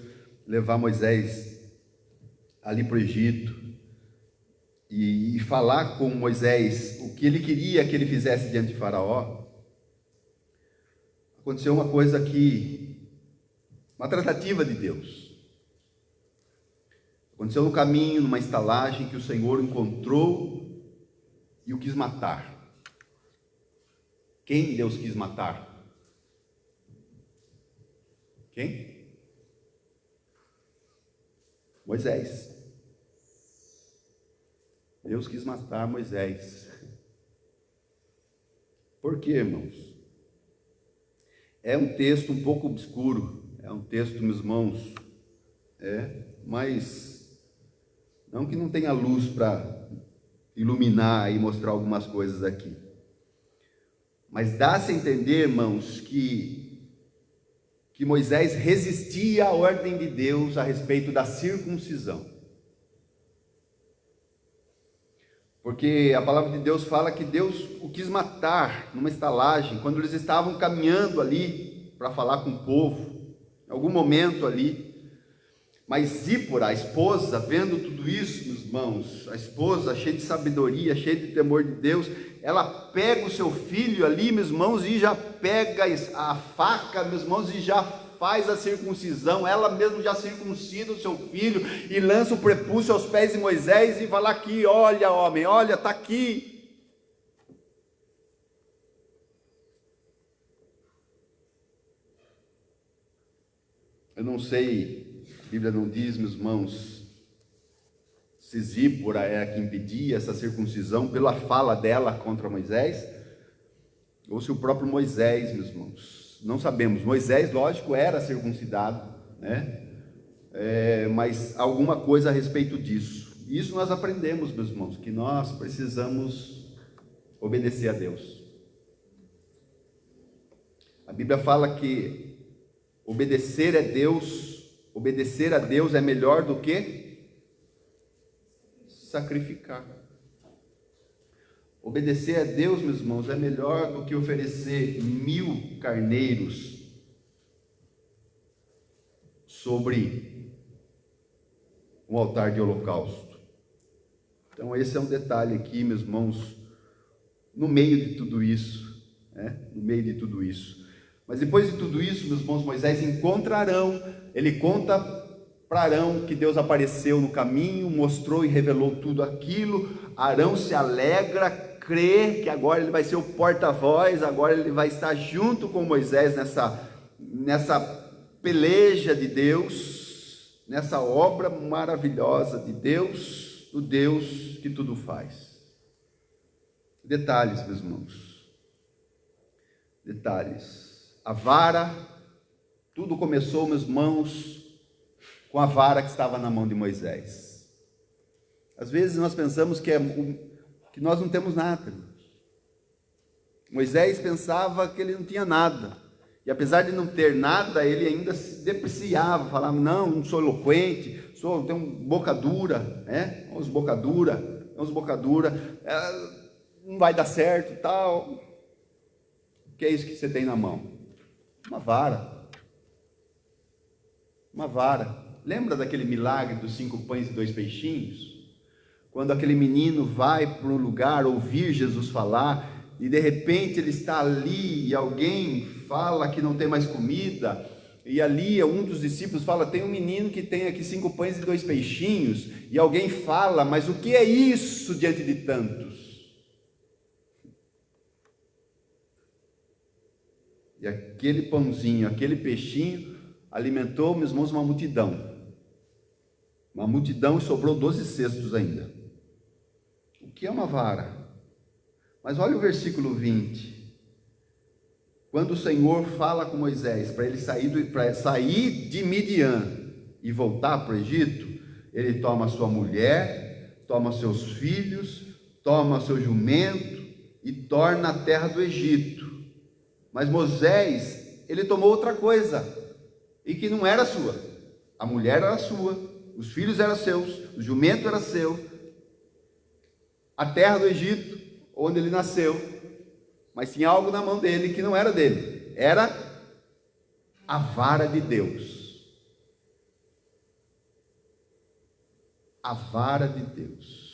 levar Moisés ali para o Egito, e falar com Moisés o que ele queria que ele fizesse diante de Faraó, aconteceu uma coisa que, uma tratativa de Deus. Aconteceu no caminho, numa estalagem, que o Senhor encontrou e o quis matar. Quem Deus quis matar? Quem? Moisés. Deus quis matar Moisés. Por quê, irmãos? É um texto um pouco obscuro, é um texto, meus irmãos, mas não que não tenha luz para iluminar e mostrar algumas coisas aqui, mas dá-se a entender, irmãos, que Moisés resistia à ordem de Deus a respeito da circuncisão. Porque a palavra de Deus fala que Deus o quis matar numa estalagem, quando eles estavam caminhando ali para falar com o povo, em algum momento ali. Mas Zípora, a esposa, vendo tudo isso, meus irmãos, a esposa cheia de sabedoria, cheia de temor de Deus, ela pega o seu filho ali, meus irmãos, e já pega a faca, meus irmãos, e já faz a circuncisão. Ela mesma já circuncida o seu filho e lança o prepúcio aos pés de Moisés e fala aqui: olha, homem, olha, está aqui. Eu não sei, a Bíblia não diz, meus irmãos, se Zípora é a que impedia essa circuncisão pela fala dela contra Moisés, ou se o próprio Moisés, meus irmãos. Não sabemos. Moisés, lógico, era circuncidado, né? Mas alguma coisa a respeito disso. Isso nós aprendemos, meus irmãos, que nós precisamos obedecer a Deus. A Bíblia fala que obedecer a Deus é melhor do que sacrificar. Obedecer a Deus, meus irmãos, é melhor do que oferecer 1000 carneiros sobre um altar de holocausto. Então esse é um detalhe aqui, meus irmãos, no meio de tudo isso, né? No meio de tudo isso. Mas depois de tudo isso, meus irmãos, Moisés encontra Arão. Ele conta para Arão que Deus apareceu no caminho, mostrou e revelou tudo aquilo. Arão se alegra, crê que agora ele vai ser o porta-voz, agora ele vai estar junto com Moisés nessa peleja de Deus, nessa obra maravilhosa de Deus, o Deus que tudo faz. Detalhes, meus irmãos, detalhes. A vara, tudo começou, meus irmãos, com a vara que estava na mão de Moisés. Às vezes nós pensamos que nós não temos nada. Moisés pensava que ele não tinha nada. E apesar de não ter nada, ele ainda se depreciava, falava, não sou eloquente, tenho boca dura, uns boca dura, não vai dar certo e tal. O que é isso que você tem na mão? Uma vara. Uma vara. Lembra daquele milagre dos 5 pães e 2 peixinhos? Quando aquele menino vai para o lugar ouvir Jesus falar, e de repente ele está ali, e alguém fala que não tem mais comida, e ali um dos discípulos fala, tem um menino que tem aqui 5 pães e 2 peixinhos, e alguém fala, mas o que é isso diante de tantos? E aquele pãozinho, aquele peixinho, alimentou, meus irmãos, uma multidão. Uma multidão, e sobrou 12 cestos ainda. O que é uma vara? Mas olha o versículo 20. Quando o Senhor fala com Moisés, para ele sair de Midian e voltar para o Egito, ele toma sua mulher, toma seus filhos, toma seu jumento e torna a terra do Egito. Mas Moisés, ele tomou outra coisa, e que não era sua. A mulher era sua, os filhos eram seus, o jumento era seu, a terra do Egito, onde ele nasceu, mas tinha algo na mão dele que não era dele, era a vara de Deus. A vara de Deus.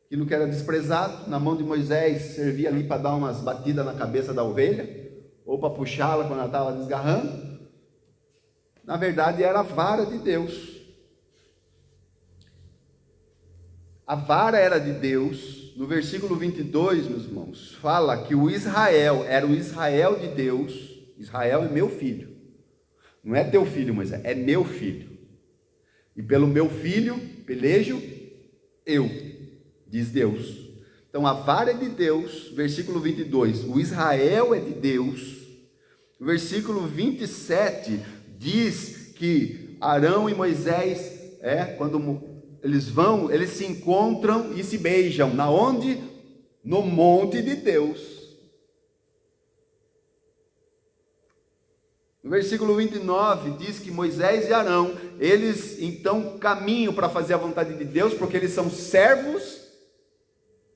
Aquilo que era desprezado, na mão de Moisés, servia ali para dar umas batidas na cabeça da ovelha, ou para puxá-la quando ela estava desgarrando. Na verdade, era a vara de Deus. A vara era de Deus. No versículo 22, meus irmãos, fala que o Israel era o Israel de Deus. Israel é meu filho. Não é teu filho, Moisés, é meu filho. E pelo meu filho, pelejo eu, diz Deus. Então a vara é de Deus, versículo 22, o Israel é de Deus. O versículo 27 diz que Arão e Moisés, quando eles se encontram e se beijam. Na onde? No monte de Deus. No versículo 29 diz que Moisés e Arão, eles então caminham para fazer a vontade de Deus, porque eles são servos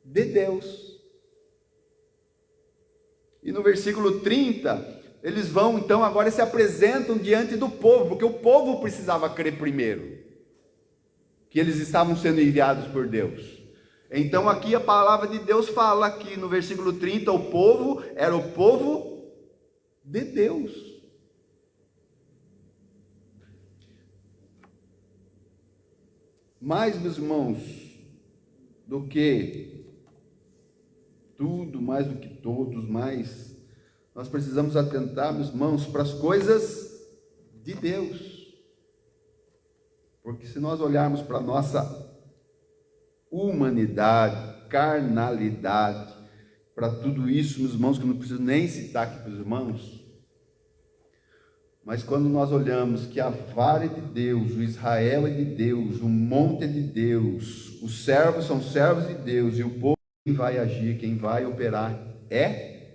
de Deus. E no versículo 30, eles vão então, agora se apresentam diante do povo, porque o povo precisava crer primeiro, que eles estavam sendo enviados por Deus. Então aqui a palavra de Deus fala que no versículo 30, o povo era o povo de Deus. Mais, meus irmãos, do que tudo, mais do que todos, mais nós precisamos atentar, meus irmãos, para as coisas de Deus. Porque se nós olharmos para a nossa humanidade, carnalidade, para tudo isso, meus irmãos, que eu não preciso nem citar aqui para os irmãos, mas quando nós olhamos que a vara é de Deus, o Israel é de Deus, o monte é de Deus, os servos são servos de Deus, e o povo, quem vai agir, quem vai operar é.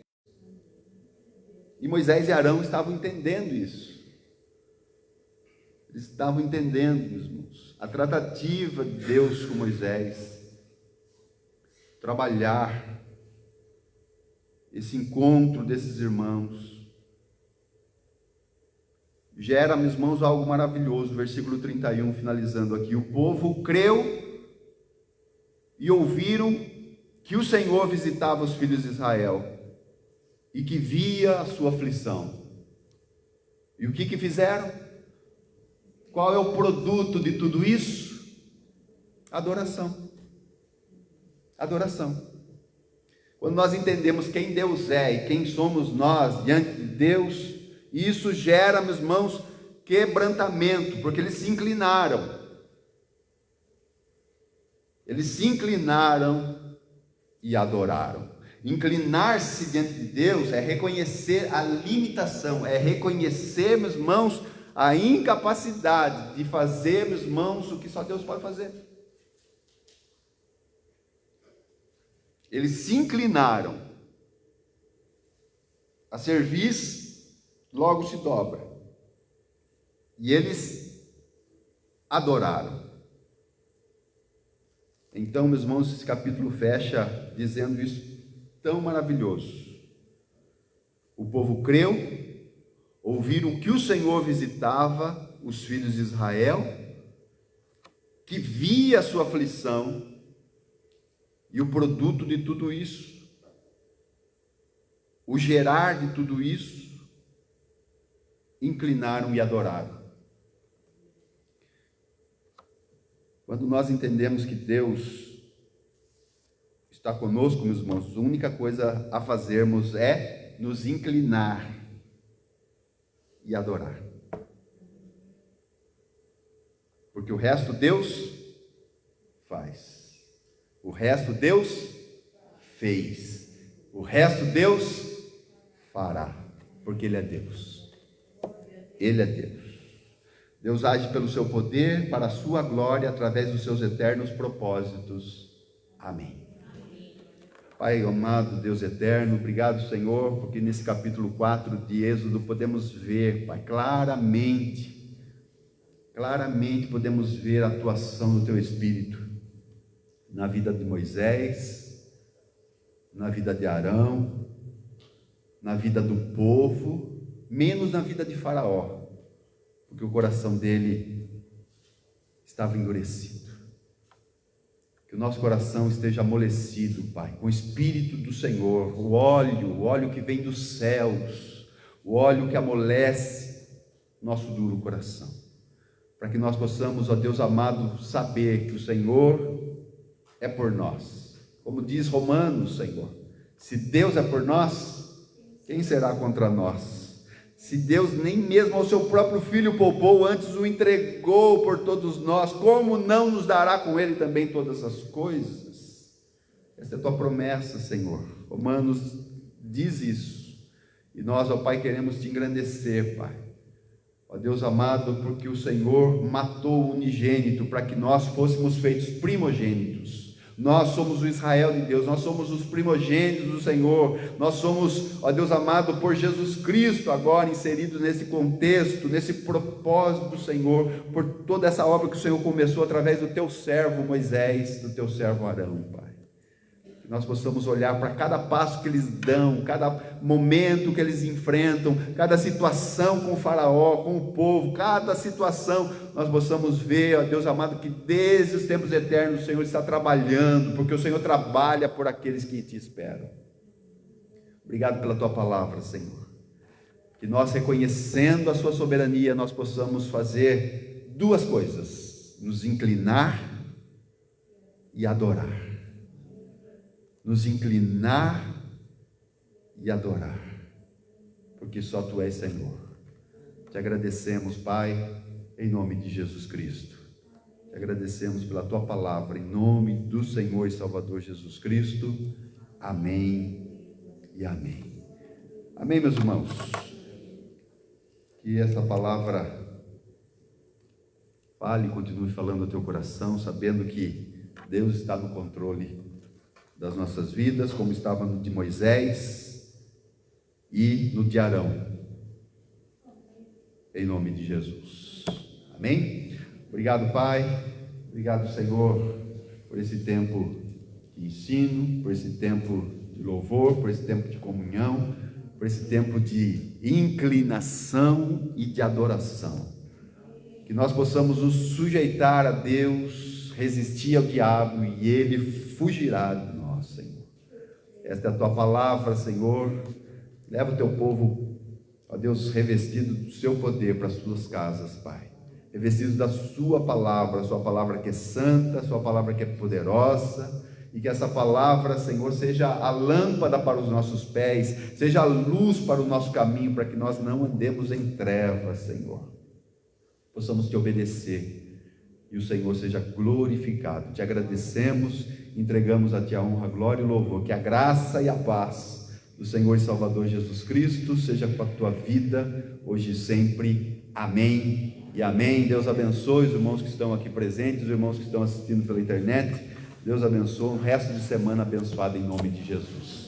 E Moisés e Arão estavam entendendo isso. Eles estavam entendendo, meus irmãos, a tratativa de Deus com Moisés, trabalhar esse encontro desses irmãos. gera, meus irmãos, algo maravilhoso. Versículo 31, finalizando aqui. O povo creu e ouviram que o Senhor visitava os filhos de Israel e que via a sua aflição. E o que fizeram? Qual é o produto de tudo isso? Adoração. Adoração. Quando nós entendemos quem Deus é e quem somos nós diante de Deus, isso gera, meus irmãos, quebrantamento, porque eles se inclinaram. Eles se inclinaram e adoraram. Inclinar-se diante de Deus é reconhecer a limitação, é reconhecer, meus irmãos, a incapacidade de fazer, meus irmãos, o que só Deus pode fazer. Eles se inclinaram. A cerviz logo se dobra. E eles adoraram. Então, meus irmãos, esse capítulo fecha dizendo isso tão maravilhoso. O povo creu, ouviram que o Senhor visitava os filhos de Israel, que via a sua aflição, e o produto de tudo isso, o gerar de tudo isso, inclinaram e adoraram. Quando nós entendemos que Deus está conosco, meus irmãos, a única coisa a fazermos é nos inclinar e adorar. Porque o resto Deus faz. O resto Deus fez. O resto Deus fará. Porque Ele é Deus. Ele é Deus. Deus age pelo seu poder, para a sua glória, através dos seus eternos propósitos. Amém. Pai amado, Deus eterno, obrigado, Senhor, porque nesse capítulo 4 de Êxodo podemos ver, Pai, claramente podemos ver a atuação do Teu Espírito na vida de Moisés, na vida de Arão, na vida do povo, menos na vida de Faraó, porque o coração dele estava endurecido. Que o nosso coração esteja amolecido, Pai, com o Espírito do Senhor, o óleo que vem dos céus, o óleo que amolece nosso duro coração, para que nós possamos, ó Deus amado, saber que o Senhor é por nós. Como diz Romanos, Senhor, se Deus é por nós, quem será contra nós? Se Deus nem mesmo ao seu próprio Filho poupou, antes o entregou por todos nós, como não nos dará com Ele também todas as coisas? Essa é a Tua promessa, Senhor. Romanos diz isso. E nós, ó Pai, queremos Te engrandecer, Pai. Ó Deus amado, porque o Senhor matou o unigênito para que nós fôssemos feitos primogênitos. Nós somos o Israel de Deus, nós somos os primogênitos do Senhor, nós somos, ó Deus amado, por Jesus Cristo, agora inseridos nesse contexto, nesse propósito do Senhor, por toda essa obra que o Senhor começou através do Teu servo Moisés, do Teu servo Arão, Pai. Que nós possamos olhar para cada passo que eles dão, cada momento que eles enfrentam, cada situação com o faraó, com o povo, cada situação, nós possamos ver, ó Deus amado, que desde os tempos eternos o Senhor está trabalhando, porque o Senhor trabalha por aqueles que Te esperam. Obrigado pela Tua palavra, Senhor. Que nós, reconhecendo a Sua soberania, nós possamos fazer duas coisas: nos inclinar e adorar. Nos inclinar e adorar, porque só Tu és Senhor. Te agradecemos, Pai, em nome de Jesus Cristo. Te agradecemos pela Tua palavra, em nome do Senhor e Salvador Jesus Cristo. Amém e amém. Amém, meus irmãos. Que essa palavra fale e continue falando ao teu coração, sabendo que Deus está no controle das nossas vidas, como estava no de Moisés e no de Arão, em nome de Jesus. Amém? Obrigado, Pai, obrigado, Senhor, por esse tempo de ensino, por esse tempo de louvor, por esse tempo de comunhão. por esse tempo de inclinação e de adoração. Que nós possamos nos sujeitar a Deus, resistir ao diabo e ele fugirá de nós, Senhor. Esta é a tua palavra, Senhor. Leva o teu povo, ó Deus, revestido do seu poder para as tuas casas, Pai. Revestido da sua palavra que é santa, a sua palavra que é poderosa, e que essa palavra, Senhor, seja a lâmpada para os nossos pés, seja a luz para o nosso caminho, para que nós não andemos em trevas, Senhor. Possamos te obedecer e o Senhor seja glorificado. Te agradecemos, entregamos a ti a honra, a glória e o louvor. Que a graça e a paz do Senhor e Salvador Jesus Cristo seja com a tua vida, hoje e sempre. Amém e amém. Deus abençoe os irmãos que estão aqui presentes, os irmãos que estão assistindo pela internet. Deus abençoe um resto de semana abençoado em nome de Jesus.